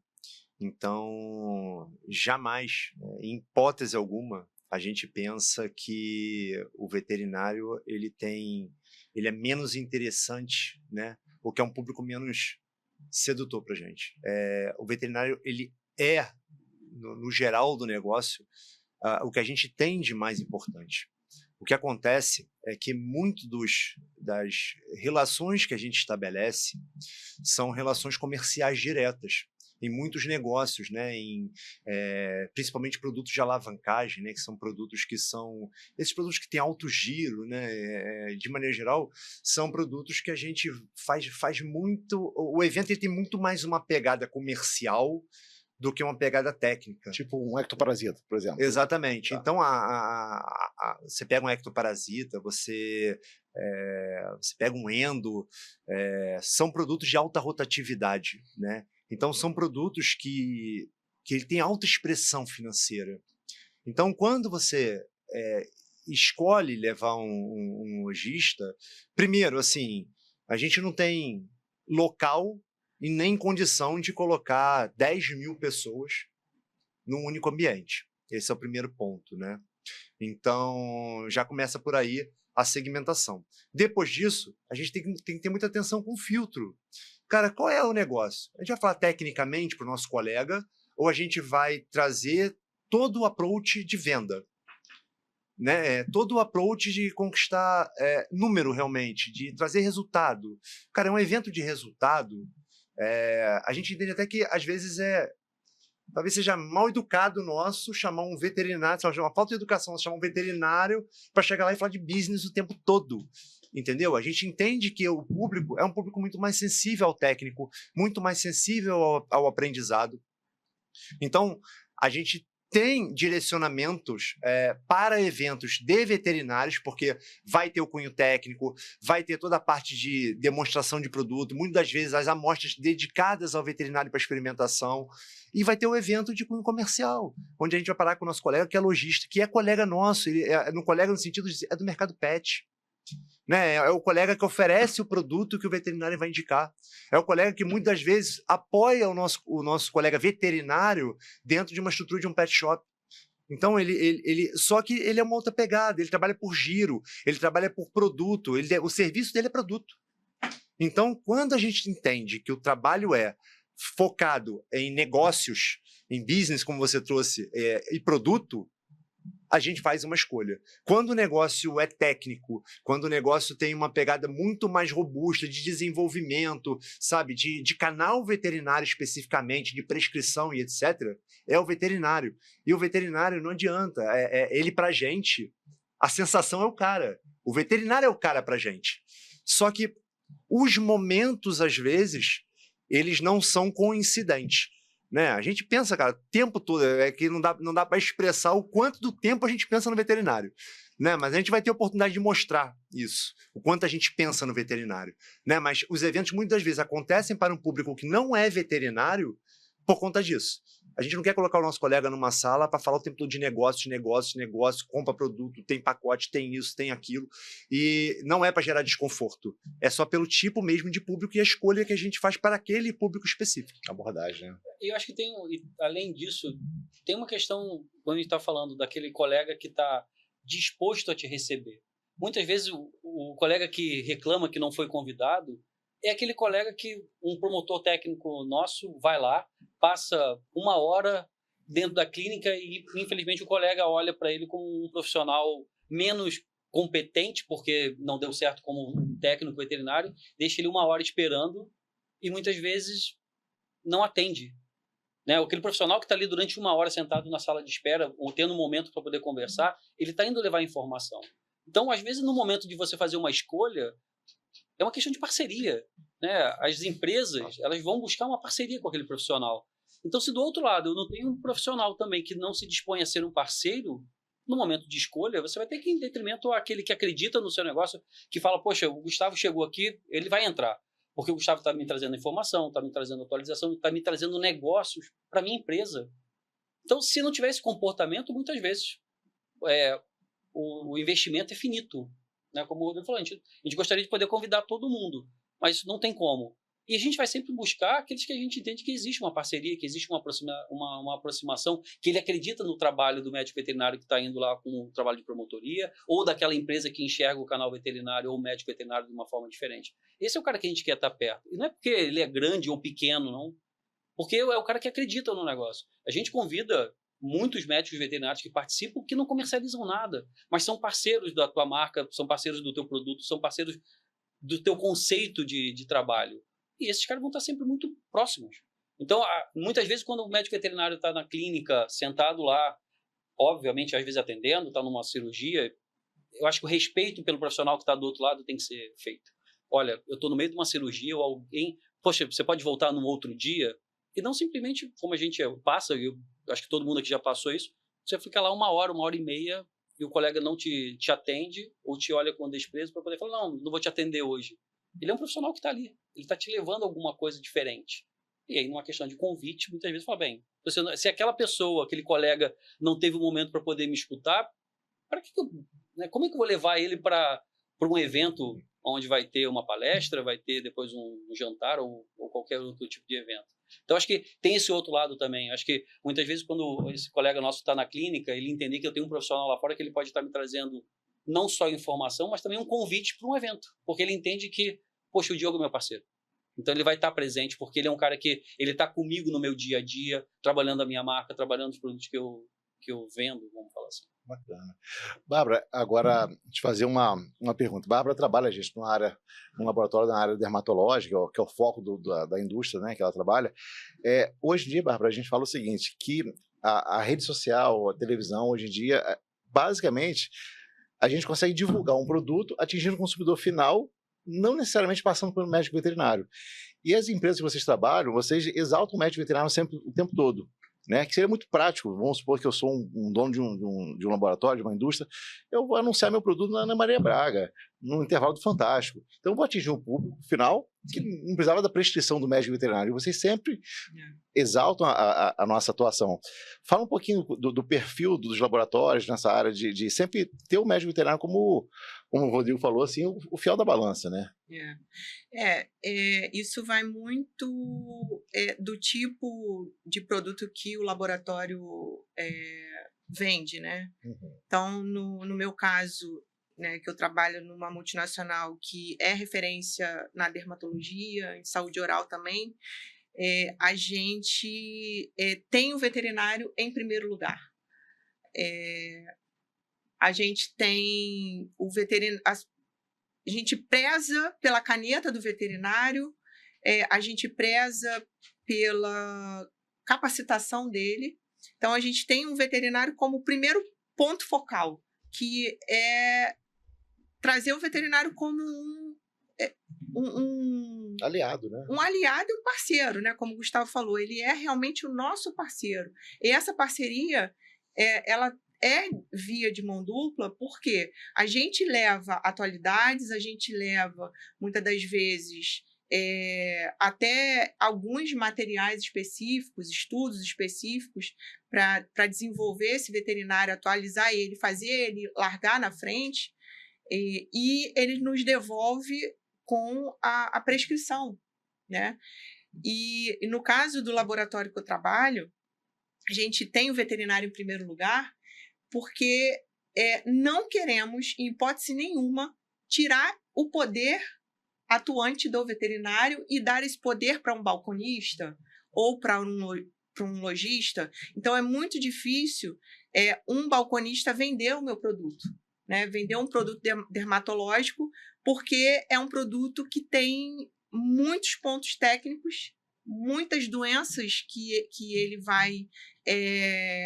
Então, jamais, em hipótese alguma, a gente pensa que o veterinário ele é menos interessante, né? Ou que é um público menos sedutor para a gente. O veterinário ele no geral do negócio, o que a gente tem de mais importante. O que acontece é que muito das relações que a gente estabelece são relações comerciais diretas. Em muitos negócios, né, principalmente produtos de alavancagem, né, que são produtos esses produtos que têm alto giro, né, de maneira geral, são produtos que a gente faz muito, o evento ele tem muito mais uma pegada comercial do que uma pegada técnica. Tipo um ectoparasita, por exemplo. Exatamente. Tá. Então, você pega um ectoparasita, você pega um endo, são produtos de alta rotatividade, né? Então, são produtos que ele tem alta expressão financeira. Então, quando você escolhe levar um lojista, primeiro, assim, a gente não tem local e nem condição de colocar 10 mil pessoas num único ambiente. Esse é o primeiro ponto, né? Então, já começa por aí a segmentação. Depois disso, a gente tem que ter muita atenção com o filtro. Cara, qual é o negócio? A gente vai falar tecnicamente para o nosso colega ou a gente vai trazer todo o approach de venda? Né? Todo o approach de conquistar número realmente, de trazer resultado. Cara, é um evento de resultado. A gente entende até que às vezes talvez seja mal educado nosso chamar um veterinário, uma falta de educação, chamar um veterinário para chegar lá e falar de business o tempo todo. Entendeu? A gente entende que o público é um público muito mais sensível ao técnico, muito mais sensível ao aprendizado. Então, a gente tem direcionamentos para eventos de veterinários, porque vai ter o cunho técnico, vai ter toda a parte de demonstração de produto, muitas das vezes as amostras dedicadas ao veterinário para experimentação, e vai ter o evento de cunho comercial, onde a gente vai parar com o nosso colega, que é lojista, que é colega nosso, colega no sentido de do mercado pet. Né? É o colega que oferece o produto que o veterinário vai indicar. É o colega que muitas vezes apoia o nosso colega veterinário dentro de uma estrutura de um pet shop. Então, só que ele é uma outra pegada, ele trabalha por giro, ele trabalha por produto, o serviço dele é produto. Então, quando a gente entende que o trabalho é focado em negócios, em business, como você trouxe, e produto, a gente faz uma escolha. Quando o negócio é técnico, quando o negócio tem uma pegada muito mais robusta de desenvolvimento, sabe, de canal veterinário especificamente, de prescrição e etc., é o veterinário. E o veterinário não adianta, ele pra gente, a sensação é o cara. O veterinário é o cara pra gente. Só que os momentos, às vezes, eles não são coincidentes. Né? A gente pensa, cara, o tempo todo, que não dá para expressar o quanto do tempo a gente pensa no veterinário. Né? Mas a gente vai ter a oportunidade de mostrar isso, o quanto a gente pensa no veterinário. Né? Mas os eventos muitas vezes acontecem para um público que não é veterinário por conta disso. A gente não quer colocar o nosso colega numa sala para falar o tempo todo de negócio, compra produto, tem pacote, tem isso, tem aquilo. E não é para gerar desconforto. É só pelo tipo mesmo de público e a escolha que a gente faz para aquele público específico. Abordagem, né? E eu acho que além disso, tem uma questão, quando a gente está falando daquele colega que está disposto a te receber. Muitas vezes o colega que reclama que não foi convidado é aquele colega que um promotor técnico nosso vai lá, passa 1 hora dentro da clínica e, infelizmente, o colega olha para ele como um profissional menos competente, porque não deu certo como um técnico veterinário, deixa ele 1 hora esperando e, muitas vezes, não atende. Né? Aquele profissional que está ali durante 1 hora sentado na sala de espera, ou tendo um momento para poder conversar, ele está indo levar informação. Então, às vezes, no momento de você fazer uma escolha, é uma questão de parceria. Né? As empresas, elas vão buscar uma parceria com aquele profissional. Então, se do outro lado eu não tenho um profissional também que não se dispõe a ser um parceiro, no momento de escolha, você vai ter que ir em detrimento àquele que acredita no seu negócio, que fala, poxa, o Gustavo chegou aqui, ele vai entrar. Porque o Gustavo está me trazendo informação, está me trazendo atualização, está me trazendo negócios para a minha empresa. Então, se não tiver esse comportamento, muitas vezes o investimento é finito. Né? Como o Rodrigo falou, a gente gostaria de poder convidar todo mundo, mas não tem como. E a gente vai sempre buscar aqueles que a gente entende que existe uma parceria, que existe uma aproximação, que ele acredita no trabalho do médico veterinário que está indo lá com o trabalho de promotoria, ou daquela empresa que enxerga o canal veterinário ou o médico veterinário de uma forma diferente. Esse é o cara que a gente quer estar perto. E não é porque ele é grande ou pequeno, não. Porque é o cara que acredita no negócio. A gente convida muitos médicos veterinários que participam que não comercializam nada, mas são parceiros da tua marca, são parceiros do teu produto, são parceiros do teu conceito de trabalho. E esses caras vão estar sempre muito próximos. Então, muitas vezes, quando o médico veterinário está na clínica, sentado lá, obviamente, às vezes atendendo, está numa cirurgia, eu acho que o respeito pelo profissional que está do outro lado tem que ser feito. Olha, eu estou no meio de uma cirurgia, ou alguém, poxa, você pode voltar num outro dia, e não simplesmente, como a gente passa, eu acho que todo mundo aqui já passou isso, você fica lá 1 hora e meia, e o colega não te atende, ou te olha com desprezo para poder falar, não vou te atender hoje. Ele é um profissional que está ali, ele está te levando a alguma coisa diferente. E aí, numa questão de convite, muitas vezes fala, bem, se aquela pessoa, aquele colega, não teve um momento para poder me escutar, como é que eu vou levar ele para um evento onde vai ter uma palestra, vai ter depois um jantar ou qualquer outro tipo de evento? Então, acho que tem esse outro lado também. Acho que muitas vezes, quando esse colega nosso está na clínica, ele entender que eu tenho um profissional lá fora que ele pode estar me trazendo não só informação, mas também um convite para um evento. Porque ele entende que, poxa, o Diogo é meu parceiro. Então, ele vai estar presente, porque ele é um cara que ele está comigo no meu dia a dia, trabalhando a minha marca, trabalhando os produtos que eu vendo, vamos falar assim. Bacana. Bárbara, agora, te fazer uma pergunta. Bárbara trabalha, gente, num laboratório na área dermatológica, que é o foco da indústria, né, que ela trabalha. Hoje em dia, Bárbara, a gente fala o seguinte, que a rede social, a televisão, hoje em dia, basicamente, a gente consegue divulgar um produto atingindo o consumidor final, não necessariamente passando pelo médico veterinário. E as empresas que vocês trabalham, vocês exaltam o médico veterinário sempre, o tempo todo. Né, que seria muito prático. Vamos supor que eu sou um dono de um laboratório, de uma indústria, eu vou anunciar meu produto na Ana Maria Braga, no intervalo do Fantástico. Então, eu vou atingir um público final que não precisava da prescrição do médico veterinário. E vocês sempre exaltam a nossa atuação. Fala um pouquinho do perfil dos laboratórios nessa área de sempre ter o médico veterinário como o Rodrigo falou, assim, o fiel da balança, né? Isso vai muito do tipo de produto que o laboratório vende, né? Uhum. Então, no meu caso, né, que eu trabalho numa multinacional que é referência na dermatologia, em saúde oral também, a gente tem o veterinário em primeiro lugar. a gente tem o veterinário, a gente preza pela caneta do veterinário, a gente preza pela capacitação dele. Então, a gente tem um veterinário como primeiro ponto focal, que é trazer o veterinário como um aliado, né? Um aliado e um parceiro, né? Como o Gustavo falou, ele é realmente o nosso parceiro. E essa parceria, ela é via de mão dupla, porque a gente leva atualidades, a gente leva, muitas das vezes, até alguns materiais específicos, estudos específicos, para desenvolver esse veterinário, atualizar ele, fazer ele largar na frente, e ele nos devolve com a prescrição, né? E no caso do laboratório que eu trabalho, a gente tem o veterinário em primeiro lugar, porque não queremos, em hipótese nenhuma, tirar o poder atuante do veterinário e dar esse poder para um balconista ou para um lojista. Então, é muito difícil um balconista vender o meu produto, né? Vender um produto dermatológico, porque é um produto que tem muitos pontos técnicos, muitas doenças que ele vai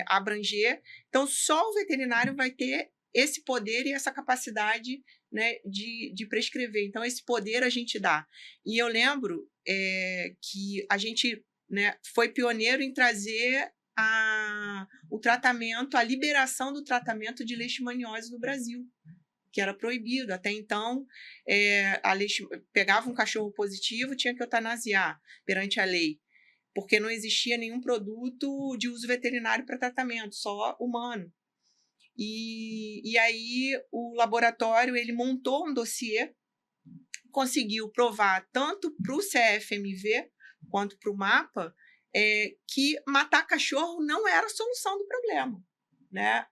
abranger. Então, só o veterinário vai ter esse poder e essa capacidade, né, de prescrever. Então, esse poder a gente dá. E eu lembro que a gente, né, foi pioneiro em trazer o tratamento, a liberação do tratamento de leishmaniose no Brasil, que era proibido. Até então, pegava um cachorro positivo, tinha que eutanasiar perante a lei, porque não existia nenhum produto de uso veterinário para tratamento, só humano. E aí o laboratório ele montou um dossiê, conseguiu provar tanto para o CFMV quanto para o MAPA que matar cachorro não era a solução do problema, né?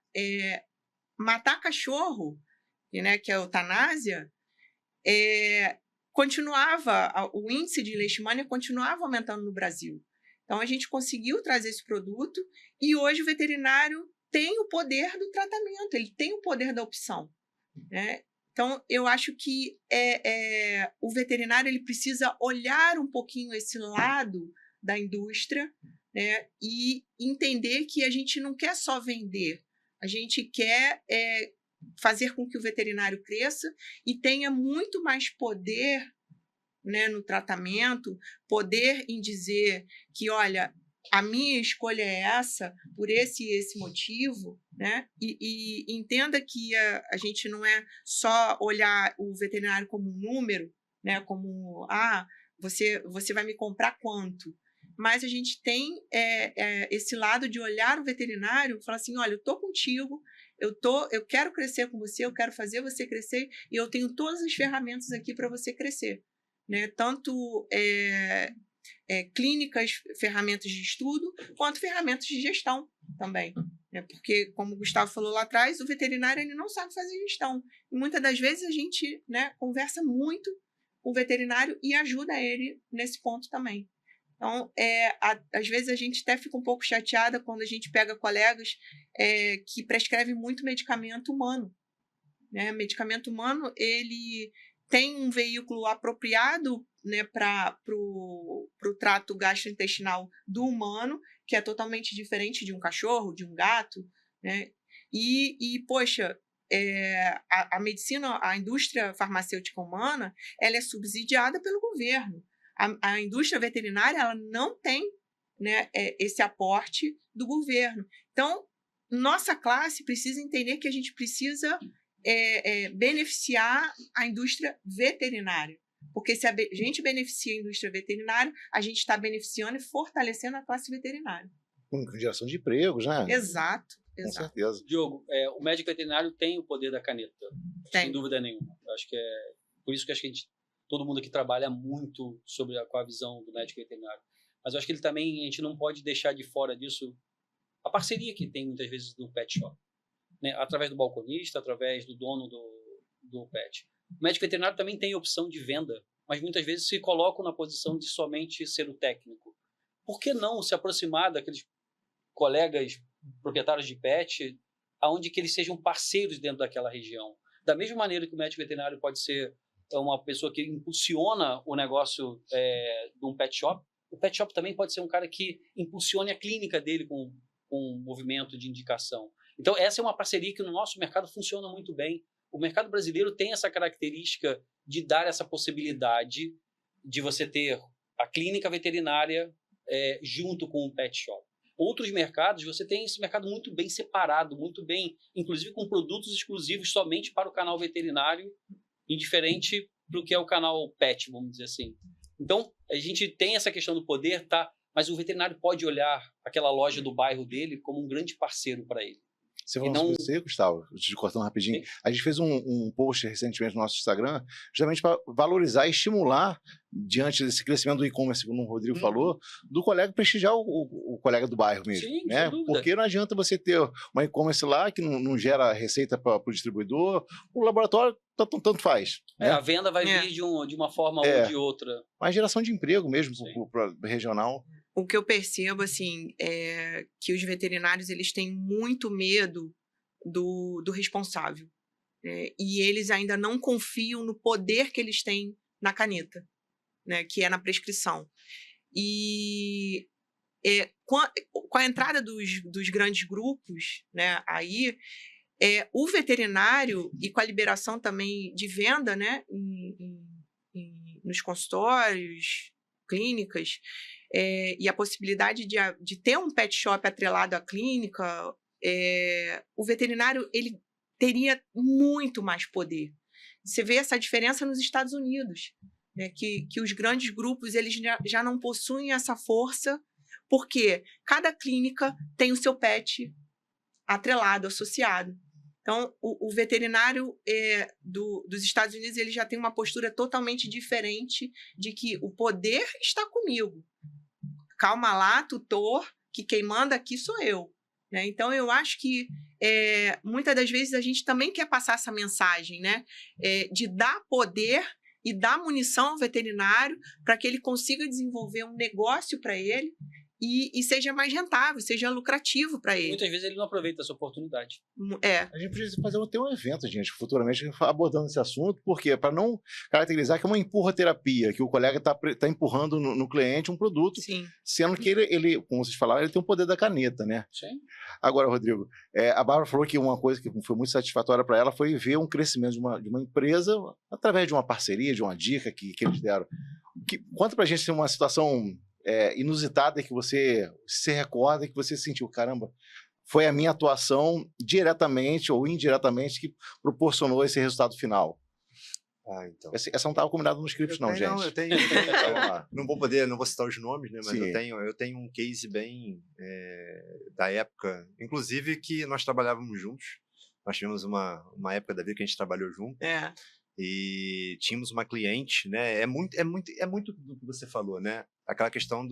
Matar cachorro, né, que é a eutanásia, o índice de leishmania continuava aumentando no Brasil. Então, a gente conseguiu trazer esse produto e hoje o veterinário tem o poder do tratamento, ele tem o poder da opção, né? Então, eu acho que o veterinário ele precisa olhar um pouquinho esse lado da indústria, né, e entender que a gente não quer só vender, a gente quer fazer com que o veterinário cresça e tenha muito mais poder, né, no tratamento, poder em dizer que, olha, a minha escolha é essa, por esse e esse motivo, né? E entenda que a gente não é só olhar o veterinário como um número, né? Como, você vai me comprar quanto? Mas a gente tem esse lado de olhar o veterinário e falar assim, olha, eu estou contigo, eu quero crescer com você, eu quero fazer você crescer e eu tenho todas as ferramentas aqui para você crescer, né? Tanto clínicas, ferramentas de estudo, quanto ferramentas de gestão também, né? Porque, como o Gustavo falou lá atrás, o veterinário ele não sabe fazer gestão. E muitas das vezes a gente, né, conversa muito com o veterinário e ajuda ele nesse ponto também. Então, às vezes a gente até fica um pouco chateada quando a gente pega colegas que prescrevem muito medicamento humano, né? Medicamento humano, ele tem um veículo apropriado, né, para o trato gastrointestinal do humano, que é totalmente diferente de um cachorro, de um gato, né? Poxa, a medicina, a indústria farmacêutica humana, ela é subsidiada pelo governo. A indústria veterinária ela não tem, né, esse aporte do governo. Então, nossa classe precisa entender que a gente precisa beneficiar a indústria veterinária. Porque se a gente beneficia a indústria veterinária, a gente está beneficiando e fortalecendo a classe veterinária. Com geração de empregos, né? Exato. Com certeza. Diogo, o médico veterinário tem o poder da caneta, sem dúvida nenhuma. Eu acho que por isso que acho que todo mundo aqui trabalha muito com a visão do médico veterinário. Mas eu acho que a gente não pode deixar de fora disso a parceria que tem muitas vezes do pet shop, né? Através do balconista, através do dono do pet. O médico veterinário também tem opção de venda, mas muitas vezes se colocam na posição de somente ser o técnico. Por que não se aproximar daqueles colegas proprietários de pet, aonde que eles sejam parceiros dentro daquela região. Da mesma maneira que o médico veterinário pode ser uma pessoa que impulsiona o negócio de um pet shop, o pet shop também pode ser um cara que impulsione a clínica dele com um movimento de indicação. Então, essa é uma parceria que no nosso mercado funciona muito bem. O mercado brasileiro tem essa característica de dar essa possibilidade de você ter a clínica veterinária junto com o pet shop. Outros mercados, você tem esse mercado muito bem separado, muito bem, inclusive com produtos exclusivos somente para o canal veterinário, indiferente do que é o canal pet, vamos dizer assim. Então, a gente tem essa questão do poder, tá? Mas o veterinário pode olhar aquela loja do bairro dele como um grande parceiro para ele. Você falou sobre você, Gustavo, te cortando rapidinho. Sim. A gente fez um post recentemente no nosso Instagram, justamente para valorizar e estimular, diante desse crescimento do e-commerce, como o Rodrigo falou, do colega prestigiar o colega do bairro mesmo. Sim, né? Porque não adianta você ter uma e-commerce lá que não gera receita para o distribuidor, o laboratório tanto faz. Né? A venda vai vir de uma forma ou de outra. Uma geração de emprego mesmo para o regional. O que eu percebo, assim, é que os veterinários, eles têm muito medo do responsável. Né? E eles ainda não confiam no poder que eles têm na caneta, né? Que é na prescrição. E com a entrada dos grandes grupos, né? Aí, o veterinário, e com a liberação também de venda, né? Nos consultórios, clínicas, e a possibilidade de ter um pet shop atrelado à clínica, o veterinário ele teria muito mais poder. Você vê essa diferença nos Estados Unidos, né, que os grandes grupos eles já não possuem essa força, porque cada clínica tem o seu pet atrelado, associado. Então, o veterinário dos Estados Unidos ele já tem uma postura totalmente diferente de que o poder está comigo. Calma lá, tutor, que quem manda aqui sou eu. Né? Então, eu acho que muitas das vezes a gente também quer passar essa mensagem, né? De dar poder e dar munição ao veterinário para que ele consiga desenvolver um negócio para ele e seja mais rentável, seja lucrativo para ele. Muitas vezes ele não aproveita essa oportunidade. A gente precisa fazer até um evento, gente, futuramente, abordando esse assunto, porque para não caracterizar que é uma empurra-terapia, que o colega está empurrando no cliente um produto, Sim. Sendo que ele, como vocês falaram, ele tem o poder da caneta, né? Sim. Agora, Rodrigo, a Bárbara falou que uma coisa que foi muito satisfatória para ela foi ver um crescimento de uma empresa através de uma parceria, de uma dica que eles deram. Conta para a gente uma situação inusitada que você se recorda, que você sentiu, caramba, foi a minha atuação diretamente ou indiretamente que proporcionou esse resultado final. Então. Essa não estava combinada no script, gente. Não, eu tenho. não vou citar os nomes, né? Mas eu tenho um case bem da época, inclusive que nós trabalhávamos juntos. Nós tivemos uma época da vida que a gente trabalhou junto. E tínhamos uma cliente, né? É muito do que você falou, né? Aquela questão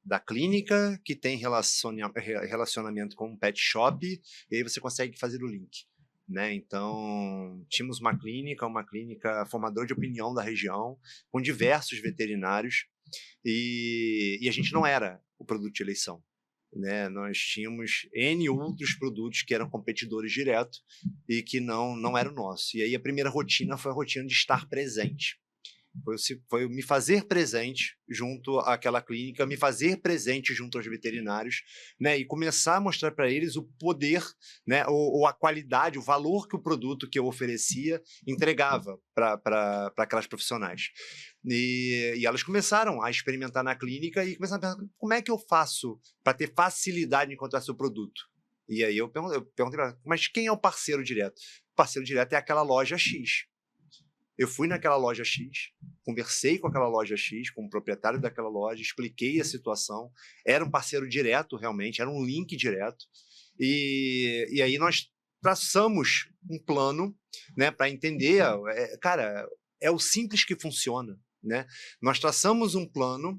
da clínica que tem relacionamento com um pet shop, e aí você consegue fazer o link, né? Então, tínhamos uma clínica formadora de opinião da região, com diversos veterinários, e a gente não era o produto de eleição. Né, nós tínhamos N outros produtos que eram competidores direto e que não era o nosso. E aí a primeira rotina foi a rotina de estar presente. Foi me fazer presente junto àquela clínica, me fazer presente junto aos veterinários, né, e começar a mostrar para eles o poder, né, ou a qualidade, o valor que o produto que eu oferecia entregava para aquelas profissionais. E elas começaram a experimentar na clínica e começaram a pensar, como é que eu faço para ter facilidade em encontrar seu produto? E aí eu perguntei para ela, mas quem é o parceiro direto? O parceiro direto é aquela loja X. Eu fui naquela loja X, conversei com aquela loja X, com o proprietário daquela loja, expliquei a situação, era um parceiro direto realmente, era um link direto, e aí nós traçamos um plano, né, para entender, cara, é o simples que funciona, né? Nós traçamos um plano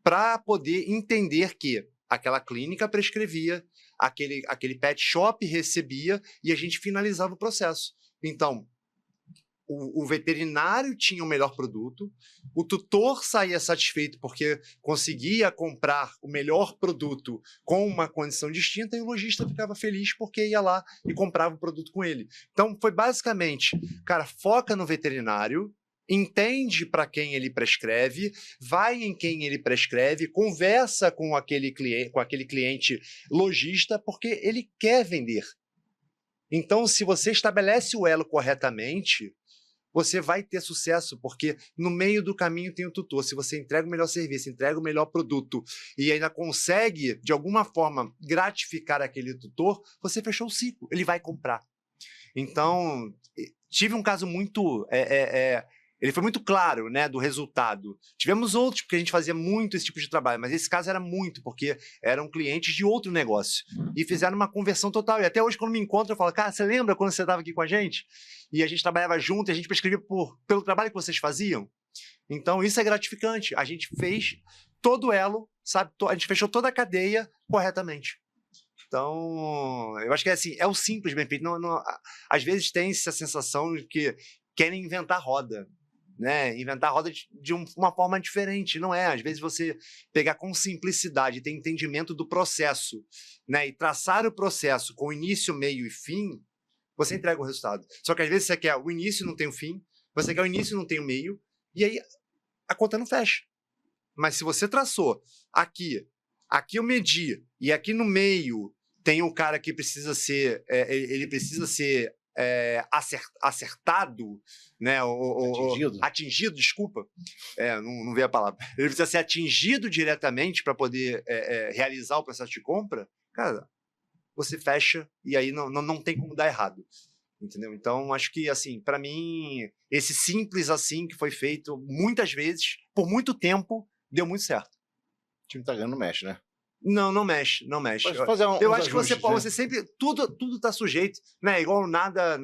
para poder entender que aquela clínica prescrevia, aquele pet shop recebia e a gente finalizava o processo. Então, o veterinário tinha o melhor produto, o tutor saía satisfeito porque conseguia comprar o melhor produto com uma condição distinta e o lojista ficava feliz porque ia lá e comprava o produto com ele. Então, foi basicamente, cara, foca no veterinário, entende para quem ele prescreve, vai em quem ele prescreve, conversa com aquele cliente lojista, porque ele quer vender. Então, se você estabelece o elo corretamente, você vai ter sucesso, porque no meio do caminho tem o tutor. Se você entrega o melhor serviço, entrega o melhor produto e ainda consegue, de alguma forma, gratificar aquele tutor, você fechou o ciclo, ele vai comprar. Então, tive um caso muito... ele foi muito claro, né, do resultado. Tivemos outros, porque a gente fazia muito esse tipo de trabalho, mas esse caso era muito, porque eram clientes de outro negócio. E fizeram uma conversão total. E até hoje, quando me encontro, eu falo, cara, você lembra quando você estava aqui com a gente? E a gente trabalhava junto, e a gente prescrevia pelo trabalho que vocês faziam. Então, isso é gratificante. A gente fez todo o elo, sabe? A gente fechou toda a cadeia corretamente. Então, eu acho que é assim, é o simples bem feito. Às vezes tem essa sensação de que querem inventar roda. Né? Inventar a roda de uma forma diferente, não é? Às vezes você pegar com simplicidade, ter entendimento do processo, né? E traçar o processo com início, meio e fim, você entrega o resultado. Só que às vezes você quer o início, não tem o fim, você quer o início, não tem o meio, e aí a conta não fecha. Mas se você traçou aqui eu medi, e aqui no meio tem um cara que precisa ser, ele precisa ser acertado, né? Atingido, desculpa. Não veio a palavra. Ele precisa ser atingido diretamente para poder realizar o processo de compra. Cara, você fecha e aí não tem como dar errado. Entendeu? Então, acho que, assim, para mim, esse simples assim que foi feito muitas vezes, por muito tempo, deu muito certo. O time tá ganhando, não mexe, né? Não mexe. Pode fazer eu acho que ajustes, você sempre... Tudo tá sujeito, né? Igual nada...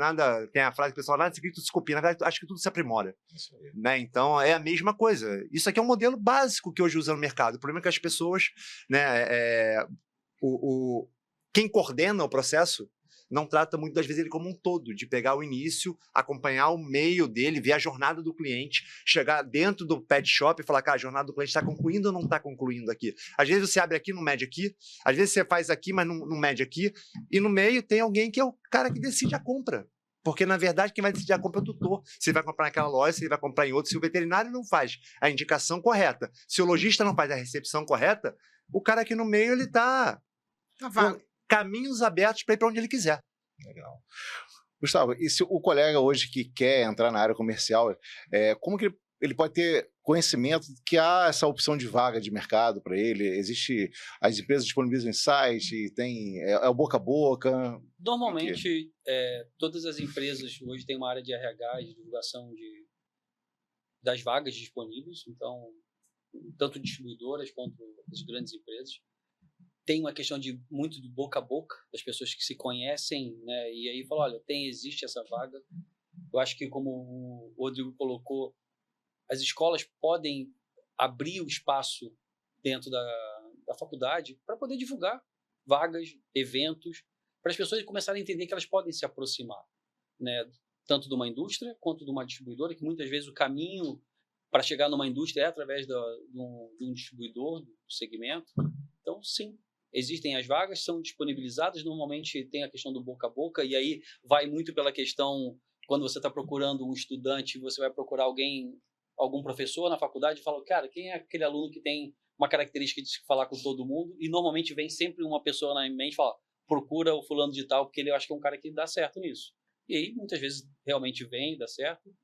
Tem a frase que o pessoal... Nada se cria, tudo se copia. Na verdade, acho que tudo se aprimora. Isso aí. Né? Então, é a mesma coisa. Isso aqui é um modelo básico que hoje usa no mercado. O problema é que as pessoas... né, quem coordena o processo não trata muitas das vezes ele como um todo, de pegar o início, acompanhar o meio dele, ver a jornada do cliente, chegar dentro do pet shop e falar, cara, a jornada do cliente está concluindo ou não está concluindo aqui? Às vezes você abre aqui, não mede aqui, às vezes você faz aqui, mas não mede aqui, e no meio tem alguém que é o cara que decide a compra. Porque, na verdade, quem vai decidir a compra é o tutor. Se ele vai comprar naquela loja, se ele vai comprar em outra, se o veterinário não faz a indicação correta, se o lojista não faz a recepção correta, o cara aqui no meio, ele está... caminhos abertos para ir para onde ele quiser. Legal. Gustavo, e se o colega hoje que quer entrar na área comercial, como que ele pode ter conhecimento que há essa opção de vaga de mercado para ele? Existe, as empresas disponibilizam em site, tem o boca a boca? Normalmente, todas as empresas hoje têm uma área de RH, de divulgação das vagas disponíveis, então, tanto distribuidoras quanto as grandes empresas. Tem uma questão muito de boca a boca, das pessoas que se conhecem, né? E aí fala, olha, existe essa vaga. Eu acho que, como o Rodrigo colocou, as escolas podem abrir o espaço dentro da faculdade para poder divulgar vagas, eventos, para as pessoas começarem a entender que elas podem se aproximar, né? Tanto de uma indústria quanto de uma distribuidora, que muitas vezes o caminho para chegar numa indústria é através de um distribuidor do segmento. Então, sim. Existem as vagas, são disponibilizadas, normalmente tem a questão do boca a boca, e aí vai muito pela questão, quando você está procurando um estudante, você vai procurar algum professor na faculdade e fala, cara, quem é aquele aluno que tem uma característica de falar com todo mundo? E normalmente vem sempre uma pessoa na mente e fala, procura o fulano de tal, porque ele acha que é um cara que dá certo nisso. E aí, muitas vezes, realmente vem, dá certo.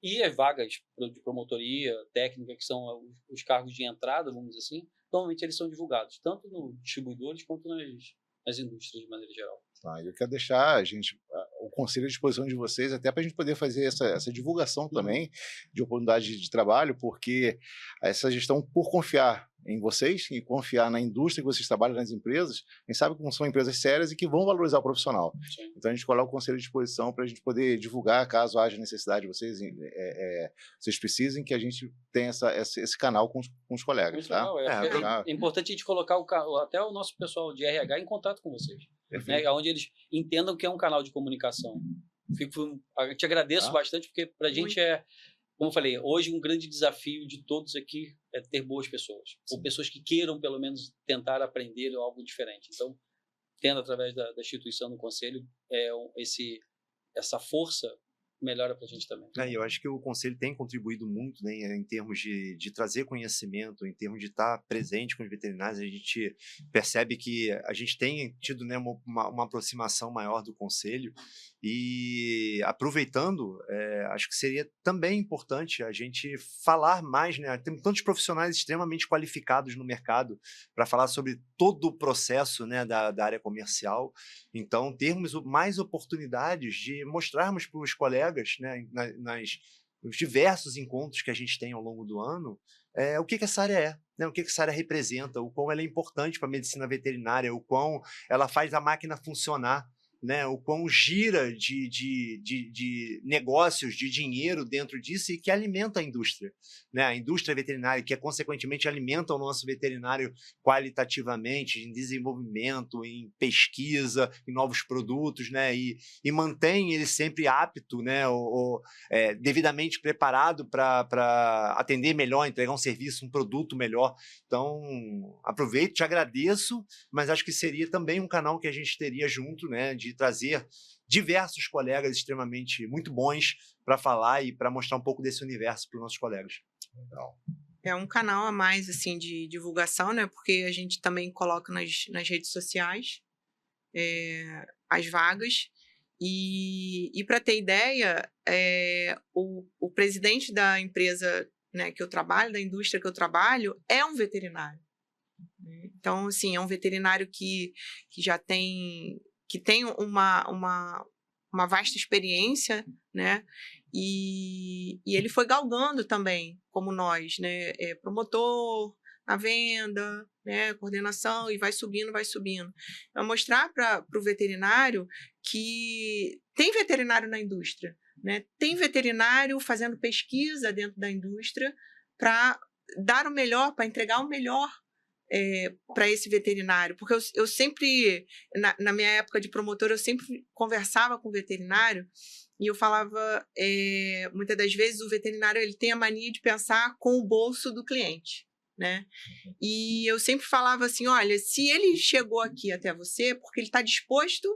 E as vagas de promotoria, técnica, que são os cargos de entrada, vamos dizer assim, normalmente eles são divulgados, tanto nos distribuidores quanto nas indústrias de maneira geral. Eu quero deixar o conselho à disposição de vocês, até para a gente poder fazer essa divulgação também de oportunidade de trabalho, porque essa gestão, por confiar em vocês e confiar na indústria que vocês trabalham, nas empresas, a gente sabe que são empresas sérias e que vão valorizar o profissional. Sim. Então a gente coloca o conselho à disposição para a gente poder divulgar, caso haja necessidade de vocês, vocês precisem, que a gente tenha esse canal com os colegas. Tá? É importante a gente colocar até o nosso pessoal de RH em contato com vocês, né, onde eles entendam que é um canal de comunicação. Eu te agradeço bastante, porque para a gente como eu falei, hoje um grande desafio de todos aqui é ter boas pessoas. Ou pessoas que queiram, pelo menos, tentar aprender algo diferente. Então, tendo através da instituição do Conselho, essa força melhora para a gente também. Eu acho que o Conselho tem contribuído muito, né, em termos de trazer conhecimento, em termos de estar presente com os veterinários. A gente percebe que a gente tem tido, né, uma aproximação maior do Conselho e, aproveitando, acho que seria também importante a gente falar mais, né? Tem tantos profissionais extremamente qualificados no mercado para falar sobre todo o processo, né, da área comercial. Então, termos mais oportunidades de mostrarmos para os colegas, né, nos diversos encontros que a gente tem ao longo do ano, o que essa área é, né, o que essa área representa, o quão ela é importante para a medicina veterinária, o quão ela faz a máquina funcionar, né, o quão gira de negócios, de dinheiro dentro disso e que alimenta a indústria, né, a indústria veterinária, que consequentemente alimenta o nosso veterinário qualitativamente, em desenvolvimento, em pesquisa, em novos produtos, né, e mantém ele sempre apto, né, devidamente preparado para atender melhor, entregar um serviço, um produto melhor. Então, aproveito, te agradeço, mas acho que seria também um canal que a gente teria junto, né, de trazer diversos colegas extremamente muito bons para falar e para mostrar um pouco desse universo para os nossos colegas. Legal. É um canal a mais, assim, de divulgação, né? Porque a gente também coloca nas redes sociais as vagas. E para ter ideia, o presidente da empresa, né, que eu trabalho, da indústria que eu trabalho, é um veterinário. Então, assim, é um veterinário que já tem uma vasta experiência, né? E ele foi galgando também, como nós, né? Promotor na venda, né? Coordenação, e vai subindo, vai subindo. Então, mostrar para o veterinário que tem veterinário na indústria, né? Tem veterinário fazendo pesquisa dentro da indústria para dar o melhor, para entregar o melhor para esse veterinário, porque eu sempre, na minha época de promotora, eu sempre conversava com o veterinário e eu falava, muitas das vezes o veterinário ele tem a mania de pensar com o bolso do cliente, né? E eu sempre falava assim, olha, se ele chegou aqui até você, porque ele está disposto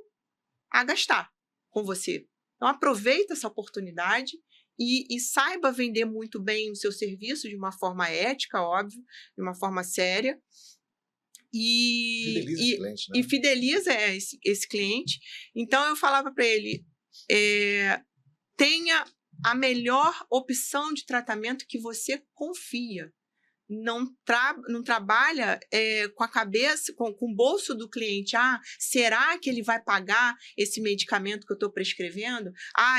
a gastar com você. Então aproveita essa oportunidade e saiba vender muito bem o seu serviço de uma forma ética, óbvio, de uma forma séria. Fideliza o cliente, né? E fideliza esse cliente. Então, eu falava para ele, tenha a melhor opção de tratamento que você confia. Não trabalha com a cabeça, com o bolso do cliente. Será que ele vai pagar esse medicamento que eu estou prescrevendo?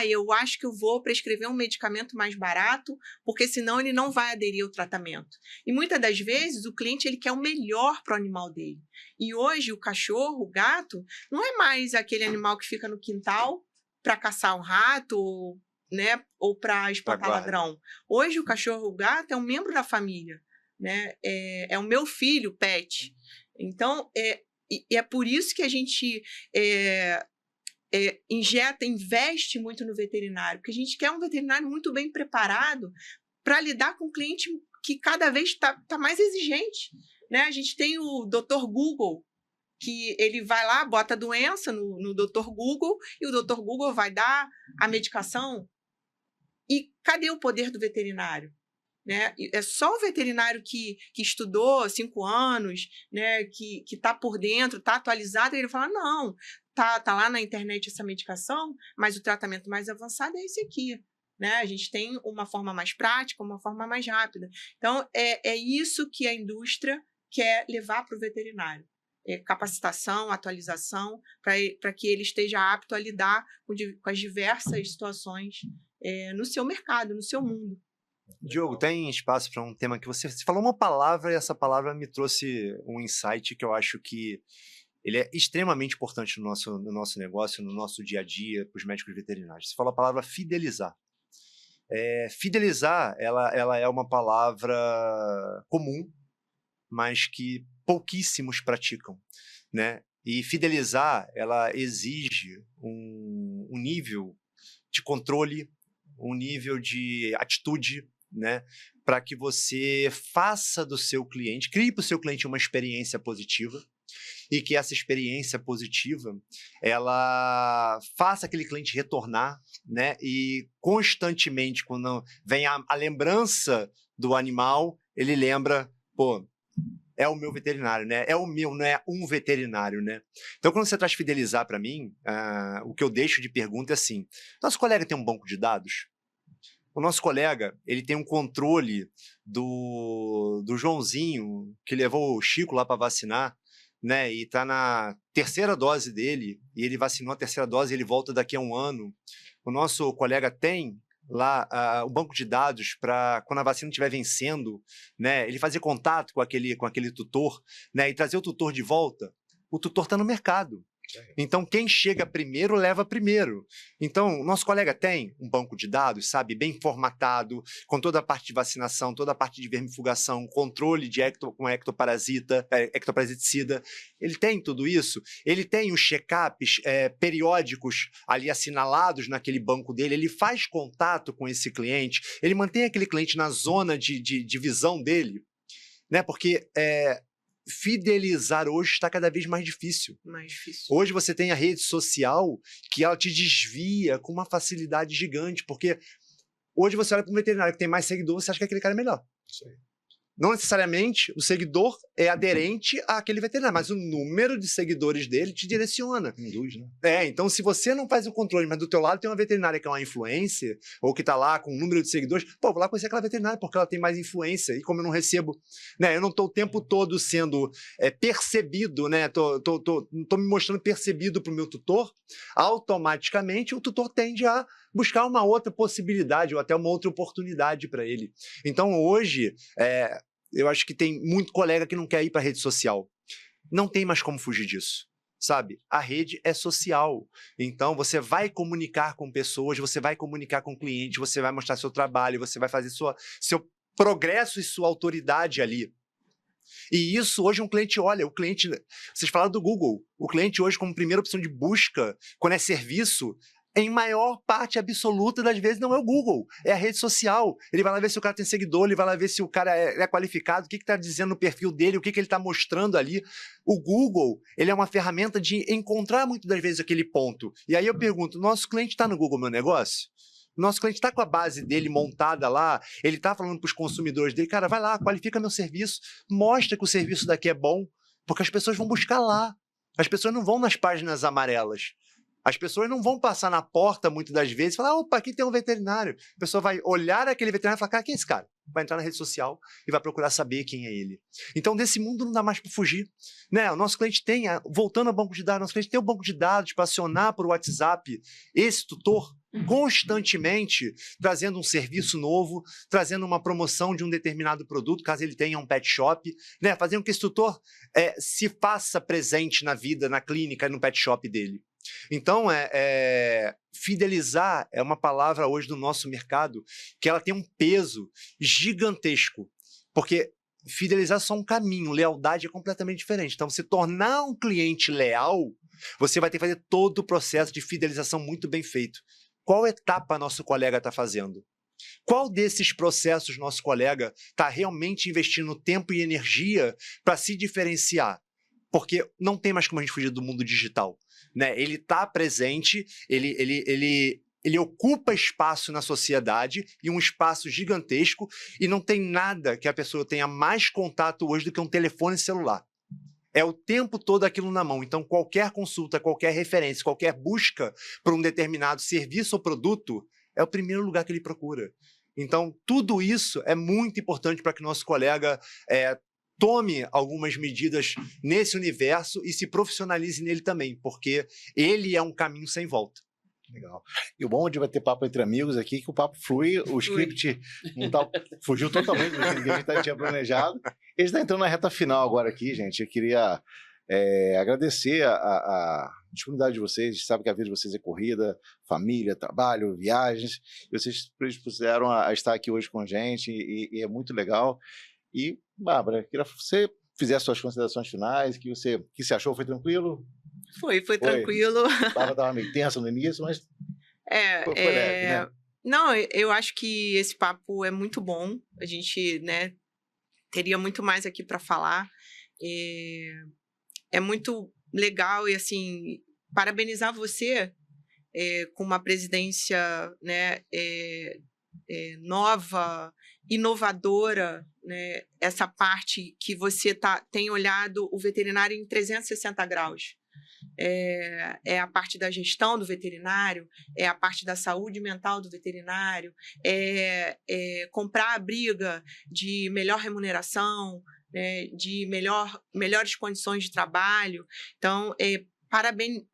Eu acho que eu vou prescrever um medicamento mais barato, porque senão ele não vai aderir ao tratamento. E muitas das vezes o cliente ele quer o melhor para o animal dele. E hoje o cachorro, o gato, não é mais aquele animal que fica no quintal para caçar um rato, né, ou para espantar ladrão. Hoje o cachorro, o gato é um membro da família. Né? É o meu filho, pet. Então, é por isso que a gente investe muito no veterinário, porque a gente quer um veterinário muito bem preparado para lidar com um cliente que cada vez está mais exigente. Né? A gente tem o Dr. Google, que ele vai lá, bota a doença no Dr. Google, e o Dr. Google vai dar a medicação. E cadê o poder do veterinário? Né? É só o veterinário que estudou 5 anos, né? que está por dentro, está atualizado, e ele fala, não, tá lá na internet essa medicação, mas o tratamento mais avançado é esse aqui. Né? A gente tem uma forma mais prática, uma forma mais rápida. Então, é isso que a indústria quer levar para o veterinário. Capacitação, atualização, para que ele esteja apto a lidar com as diversas situações no seu mercado, no seu mundo. Diogo, tem espaço para um tema que você falou uma palavra e essa palavra me trouxe um insight que eu acho que ele é extremamente importante no nosso negócio, no nosso dia a dia, para os médicos veterinários. Você falou a palavra fidelizar. Fidelizar, ela é uma palavra comum, mas que pouquíssimos praticam, né? E fidelizar, ela exige um nível de controle, um nível de atitude, né? Para que você faça do seu cliente, crie para o seu cliente uma experiência positiva e que essa experiência positiva, ela faça aquele cliente retornar, né? E constantemente, quando vem a lembrança do animal, ele lembra, pô, é o meu veterinário, né? É o meu, não é um veterinário, né? Então, quando você traz fidelizar para mim, o que eu deixo de pergunta é assim, nosso colega tem um banco de dados? O nosso colega, ele tem um controle do Joãozinho, que levou o Chico lá para vacinar, né? E está na terceira dose dele, e ele vacinou a terceira dose e ele volta daqui a um ano. O nosso colega tem lá o banco de dados para, quando a vacina estiver vencendo, né? Ele fazer contato com aquele tutor, né? E trazer o tutor de volta. O tutor está no mercado. Então, quem chega primeiro, leva primeiro. Então, o nosso colega tem um banco de dados, sabe, bem formatado, com toda a parte de vacinação, toda a parte de vermifugação, controle de com ectoparasiticida. Ele tem tudo isso. Ele tem os check-ups periódicos ali assinalados naquele banco dele. Ele faz contato com esse cliente. Ele mantém aquele cliente na zona de visão dele, né? Porque fidelizar hoje está cada vez mais difícil. Mais difícil. Hoje você tem a rede social que ela te desvia com uma facilidade gigante, porque hoje você olha para um veterinário que tem mais seguidor, você acha que aquele cara é melhor. Isso aí. Não necessariamente o seguidor é aderente àquele veterinário, mas o número de seguidores dele te direciona. Induz, né? Então se você não faz o controle, mas do teu lado tem uma veterinária que é uma influencer, ou que tá lá com um número de seguidores, pô, vou lá conhecer aquela veterinária, porque ela tem mais influência, e como eu não recebo, né, eu não tô o tempo todo sendo percebido, né, não tô me mostrando percebido pro meu tutor, automaticamente o tutor tende a buscar uma outra possibilidade, ou até uma outra oportunidade para ele. Então hoje, eu acho que tem muito colega que não quer ir para a rede social. Não tem mais como fugir disso, sabe? A rede é social. Então, você vai comunicar com pessoas, você vai comunicar com clientes, você vai mostrar seu trabalho, você vai fazer seu progresso e sua autoridade ali. E isso hoje um cliente olha, vocês falaram do Google, o cliente hoje como primeira opção de busca, quando é serviço, em maior parte absoluta das vezes não é o Google, é a rede social. Ele vai lá ver se o cara tem seguidor, ele vai lá ver se o cara é qualificado, o que está dizendo no perfil dele, o que ele está mostrando ali. O Google, ele é uma ferramenta de encontrar muitas das vezes aquele ponto. E aí eu pergunto, nosso cliente está no Google Meu Negócio? Nosso cliente está com a base dele montada lá, ele está falando para os consumidores dele, cara, vai lá, qualifica meu serviço, mostra que o serviço daqui é bom, porque as pessoas vão buscar lá. As pessoas não vão nas páginas amarelas. As pessoas não vão passar na porta, muitas das vezes, e falar, opa, aqui tem um veterinário. A pessoa vai olhar aquele veterinário e falar, cara, quem é esse cara? Vai entrar na rede social e vai procurar saber quem é ele. Então, desse mundo não dá mais para fugir. Né? O nosso cliente tem, voltando ao banco de dados, nosso cliente tem o banco de dados para acionar por WhatsApp esse tutor constantemente, trazendo um serviço novo, trazendo uma promoção de um determinado produto, caso ele tenha um pet shop, né? Fazendo com que esse tutor se faça presente na vida, na clínica, no pet shop dele. Então, fidelizar é uma palavra hoje do nosso mercado que ela tem um peso gigantesco, porque fidelizar é só um caminho, lealdade é completamente diferente. Então, se tornar um cliente leal, você vai ter que fazer todo o processo de fidelização muito bem feito. Qual etapa nosso colega está fazendo? Qual desses processos nosso colega está realmente investindo tempo e energia para se diferenciar? Porque não tem mais como a gente fugir do mundo digital. Né? Ele está presente, ele ocupa espaço na sociedade, e um espaço gigantesco, e não tem nada que a pessoa tenha mais contato hoje do que um telefone celular. É o tempo todo aquilo na mão. Então, qualquer consulta, qualquer referência, qualquer busca por um determinado serviço ou produto, é o primeiro lugar que ele procura. Então, tudo isso é muito importante para que nosso colega tome algumas medidas nesse universo e se profissionalize nele também, porque ele é um caminho sem volta. Legal. E o bom de bater papo entre amigos aqui é que o papo flui, o script não fugiu totalmente do que a gente tinha planejado. Ele está entrando na reta final agora aqui, gente. Eu queria agradecer a disponibilidade de vocês. A gente sabe que a vida de vocês é corrida, família, trabalho, viagens. E vocês puderam estar aqui hoje com a gente e é muito legal. E, Bárbara, queria que você fizesse suas considerações finais, que você achou, foi tranquilo? Foi tranquilo. A Bárbara estava meio tensa no início, mas... Foi leve, né? Não, eu acho que esse papo é muito bom. A gente, né, teria muito mais aqui para falar. É muito legal e, assim, parabenizar você com uma presidência, né, nova, inovadora, né, essa parte que você tem olhado o veterinário em 360 graus. É a parte da gestão do veterinário, é a parte da saúde mental do veterinário, comprar a briga de melhor remuneração, né, de melhores condições de trabalho. Então,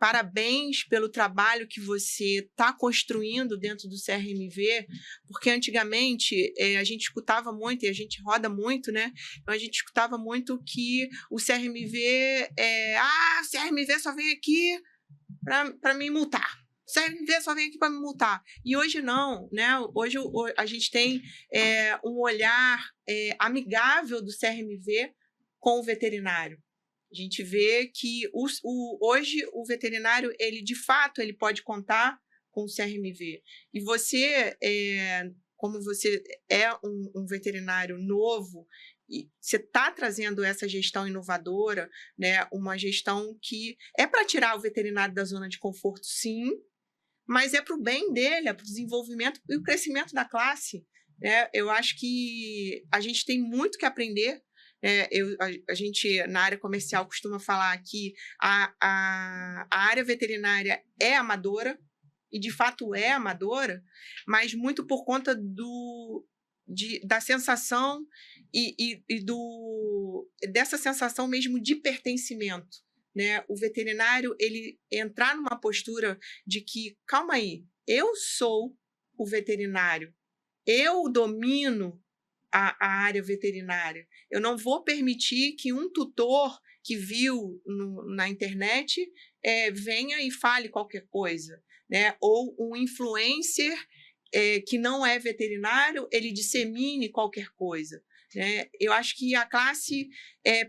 parabéns pelo trabalho que você está construindo dentro do CRMV, porque antigamente a gente escutava muito, e a gente roda muito, né? Então a gente escutava muito que o CRMV o CRMV só vem aqui para me multar. O CRMV só vem aqui para me multar. E hoje não, né? Hoje a gente tem um olhar amigável do CRMV com o veterinário. A gente vê que hoje o veterinário, ele de fato, ele pode contar com o CRMV. E você, como você é um veterinário novo, e você está trazendo essa gestão inovadora, né, uma gestão que é para tirar o veterinário da zona de conforto, sim, mas é para o bem dele, é para o desenvolvimento e o crescimento da classe. Né? Eu acho que a gente tem muito que aprender. A gente, na área comercial, costuma falar que a área veterinária é amadora, e de fato é amadora, mas muito por conta da sensação dessa sensação mesmo de pertencimento. Né? O veterinário, ele entrar numa postura de que, calma aí, eu sou o veterinário, eu domino a área veterinária. Eu não vou permitir que um tutor que viu na internet venha e fale qualquer coisa, né? Ou um influencer que não é veterinário, ele dissemine qualquer coisa. Né? Eu acho que a classe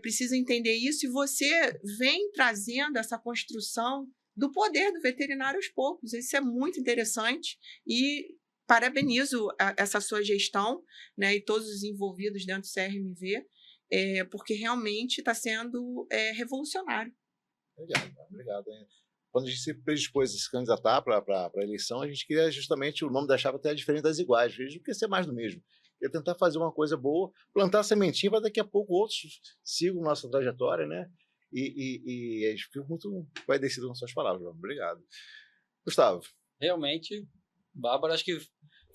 precisa entender isso, e você vem trazendo essa construção do poder do veterinário aos poucos. Isso é muito interessante e parabenizo essa sua gestão, né, e todos os envolvidos dentro do CRMV, porque realmente está sendo revolucionário. Obrigado. Quando a gente se predispôs a se candidatar para a eleição, a gente queria justamente o nome da chapa até diferente das iguais. A gente não queria ser mais do mesmo. Queria tentar fazer uma coisa boa, plantar a sementinha para daqui a pouco outros sigam nossa trajetória, né? E a gente fica muito agradecido com suas palavras. Obrigado. Gustavo. Realmente, Bárbara, acho que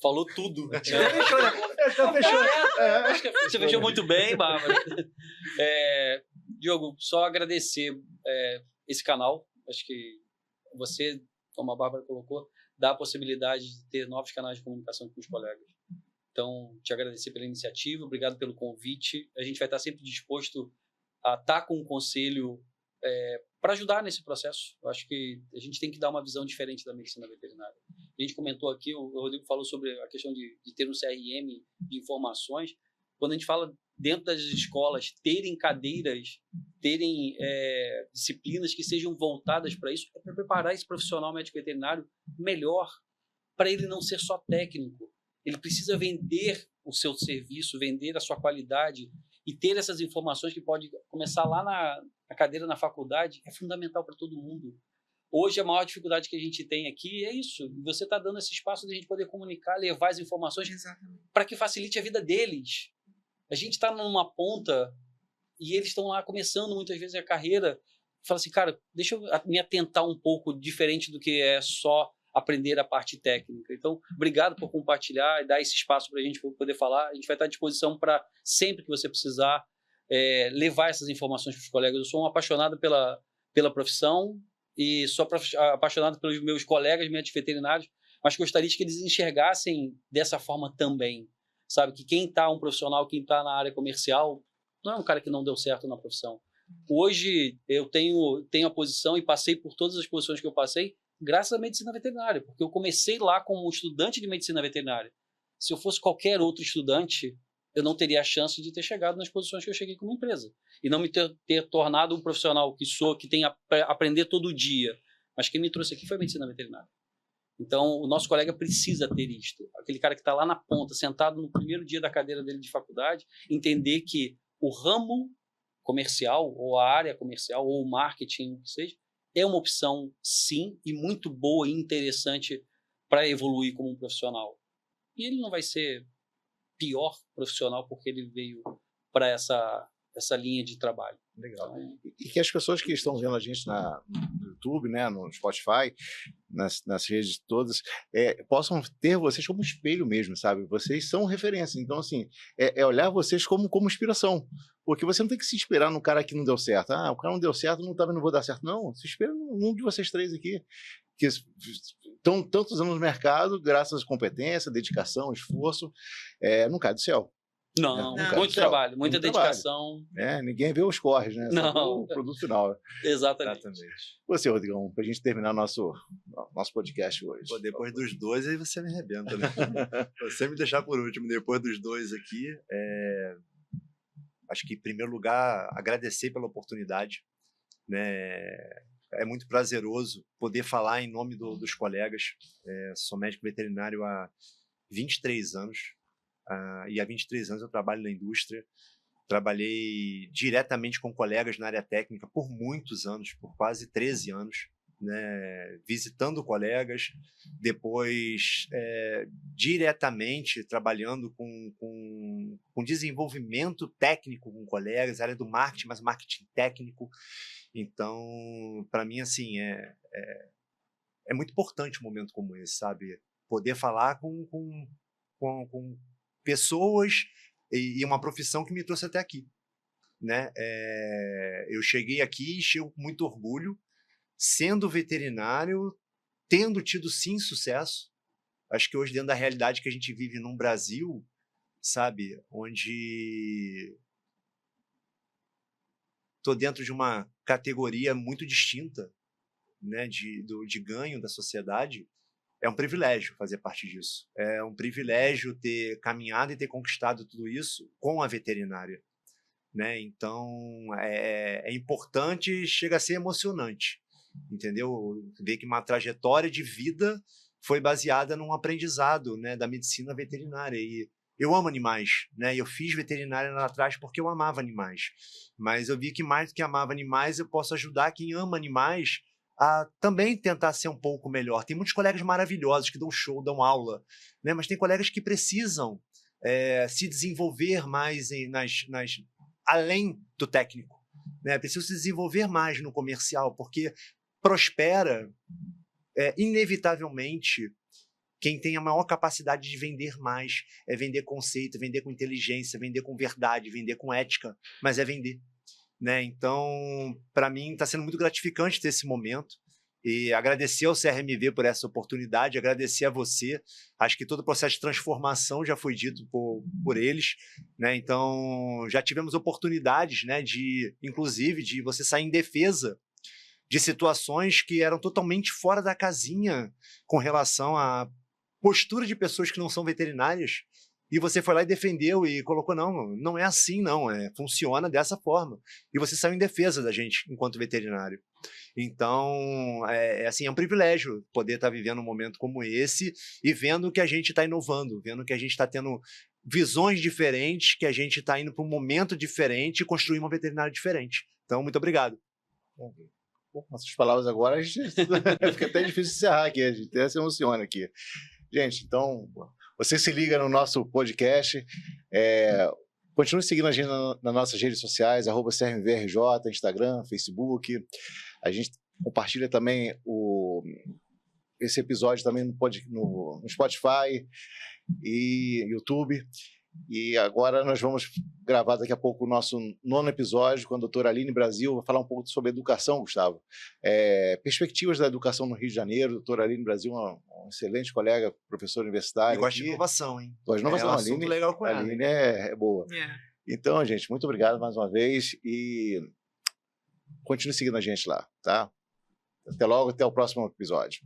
falou tudo. Fechou, né? Fechou. Acho que você fechou muito bem, Bárbara. Diogo, só agradecer esse canal. Acho que você, como a Bárbara colocou, dá a possibilidade de ter novos canais de comunicação com os colegas. Então, te agradecer pela iniciativa, obrigado pelo convite. A gente vai estar sempre disposto a estar com o conselho para ajudar nesse processo. Eu acho que a gente tem que dar uma visão diferente da medicina veterinária. A gente comentou aqui, o Rodrigo falou sobre a questão de ter um CRM de informações. Quando a gente fala dentro das escolas, terem cadeiras, terem disciplinas que sejam voltadas para isso, para preparar esse profissional médico veterinário melhor, para ele não ser só técnico. Ele precisa vender o seu serviço, vender a sua qualidade, e ter essas informações que pode começar lá na cadeira, na faculdade, é fundamental para todo mundo. Hoje, a maior dificuldade que a gente tem aqui é isso. Você está dando esse espaço de a gente poder comunicar, levar as informações para que facilite a vida deles. A gente está numa ponta e eles estão lá começando muitas vezes a carreira. Fala assim, cara, deixa eu me atentar um pouco diferente do que é só aprender a parte técnica. Então, obrigado por compartilhar e dar esse espaço para a gente poder falar. A gente vai estar à disposição para, sempre que você precisar, levar essas informações para os colegas. Eu sou um apaixonado pela profissão e sou apaixonado pelos meus colegas médicos veterinários, mas gostaria que eles enxergassem dessa forma também. Sabe, que quem está um profissional, quem está na área comercial, não é um cara que não deu certo na profissão. Hoje, eu tenho a posição e passei por todas as posições que eu passei, graças à medicina veterinária, porque eu comecei lá como estudante de medicina veterinária. Se eu fosse qualquer outro estudante, eu não teria a chance de ter chegado nas posições que eu cheguei como empresa. E não me ter tornado um profissional que tem a aprender todo dia. Mas quem me trouxe aqui foi a medicina veterinária. Então, o nosso colega precisa ter isto. Aquele cara que está lá na ponta, sentado no primeiro dia da cadeira dele de faculdade, entender que o ramo comercial, ou a área comercial, ou o marketing, o que seja, é uma opção, sim, e muito boa e interessante para evoluir como um profissional. E ele não vai ser pior profissional porque ele veio para essa linha de trabalho. Legal. E que as pessoas que estão vendo a gente no YouTube, né, no Spotify, nas redes todas, possam ter vocês como espelho mesmo, sabe? Vocês são referência. Então, assim, olhar vocês como inspiração. Porque você não tem que se inspirar no cara que não deu certo. Ah, o cara não deu certo, não vou dar certo. Não, se espera num de vocês três aqui, que estão tantos anos no mercado, graças à competência, dedicação, esforço, não cai do céu. Não, muito trabalho, muita dedicação. Ninguém vê os corres, né? Não. Só o produto final. Exatamente. Você, Rodrigão, para a gente terminar nosso podcast hoje. Pô, depois dos dois, aí você me arrebenta, né? Você me deixar por último, depois dos dois aqui, acho que, em primeiro lugar, agradecer pela oportunidade, né? É muito prazeroso poder falar em nome dos colegas. Sou médico veterinário há 23 anos. E há 23 anos eu trabalho na indústria. Trabalhei diretamente com colegas na área técnica por muitos anos, por quase 13 anos, né, visitando colegas, depois diretamente trabalhando com desenvolvimento técnico com colegas, área do marketing, mas marketing técnico. Então, para mim, assim, é muito importante um momento como esse, sabe? Poder falar com pessoas e uma profissão que me trouxe até aqui, né? Eu cheguei aqui e chego com muito orgulho, sendo veterinário, tendo tido, sim, sucesso. Acho que hoje, dentro da realidade que a gente vive num Brasil, sabe, onde estou dentro de uma categoria muito distinta, né, de ganho da sociedade, é um privilégio fazer parte disso. É um privilégio ter caminhado e ter conquistado tudo isso com a veterinária, né? Então, é importante, chega a ser emocionante, entendeu? Ver que uma trajetória de vida foi baseada num aprendizado, né, da medicina veterinária. E eu amo animais, né? Eu fiz veterinária lá atrás porque eu amava animais. Mas eu vi que, mais do que amava animais, eu posso ajudar quem ama animais a também tentar ser um pouco melhor. Tem muitos colegas maravilhosos que dão show, dão aula, né? Mas tem colegas que precisam se desenvolver mais além do técnico, né? Precisam se desenvolver mais no comercial, porque prospera inevitavelmente quem tem a maior capacidade de vender mais, vender conceito, vender com inteligência, vender com verdade, vender com ética, mas é vender. Né? Então, para mim, está sendo muito gratificante ter esse momento e agradecer ao CRMV por essa oportunidade, agradecer a você. Acho que todo o processo de transformação já foi dito por eles, né? Então, já tivemos oportunidades, né, inclusive, de você sair em defesa de situações que eram totalmente fora da casinha com relação à postura de pessoas que não são veterinárias. E você foi lá e defendeu e colocou, não é assim, não, funciona dessa forma. E você saiu em defesa da gente, enquanto veterinário. Então, assim, é um privilégio poder estar vivendo um momento como esse e vendo que a gente está inovando, vendo que a gente está tendo visões diferentes, que a gente está indo para um momento diferente e construir uma veterinária diferente. Então, muito obrigado. Com essas palavras agora, a gente fica até difícil de encerrar aqui, a gente até se emociona aqui. Gente, então, você se liga no nosso podcast, continue seguindo a gente nas nossas redes sociais, @CRMVRJ, Instagram, Facebook. A gente compartilha também esse episódio também no Spotify e YouTube. E agora nós vamos gravar daqui a pouco o nosso 9º episódio com a doutora Aline Brasil. Vai falar um pouco sobre educação, Gustavo. Perspectivas da educação no Rio de Janeiro. A doutora Aline Brasil é um excelente colega, professor universitário. E gosta de inovação, hein? Gosta de inovação. É um assunto legal com ela. A Aline é boa. Então, gente, muito obrigado mais uma vez e continue seguindo a gente lá, tá? Até logo, até o próximo episódio.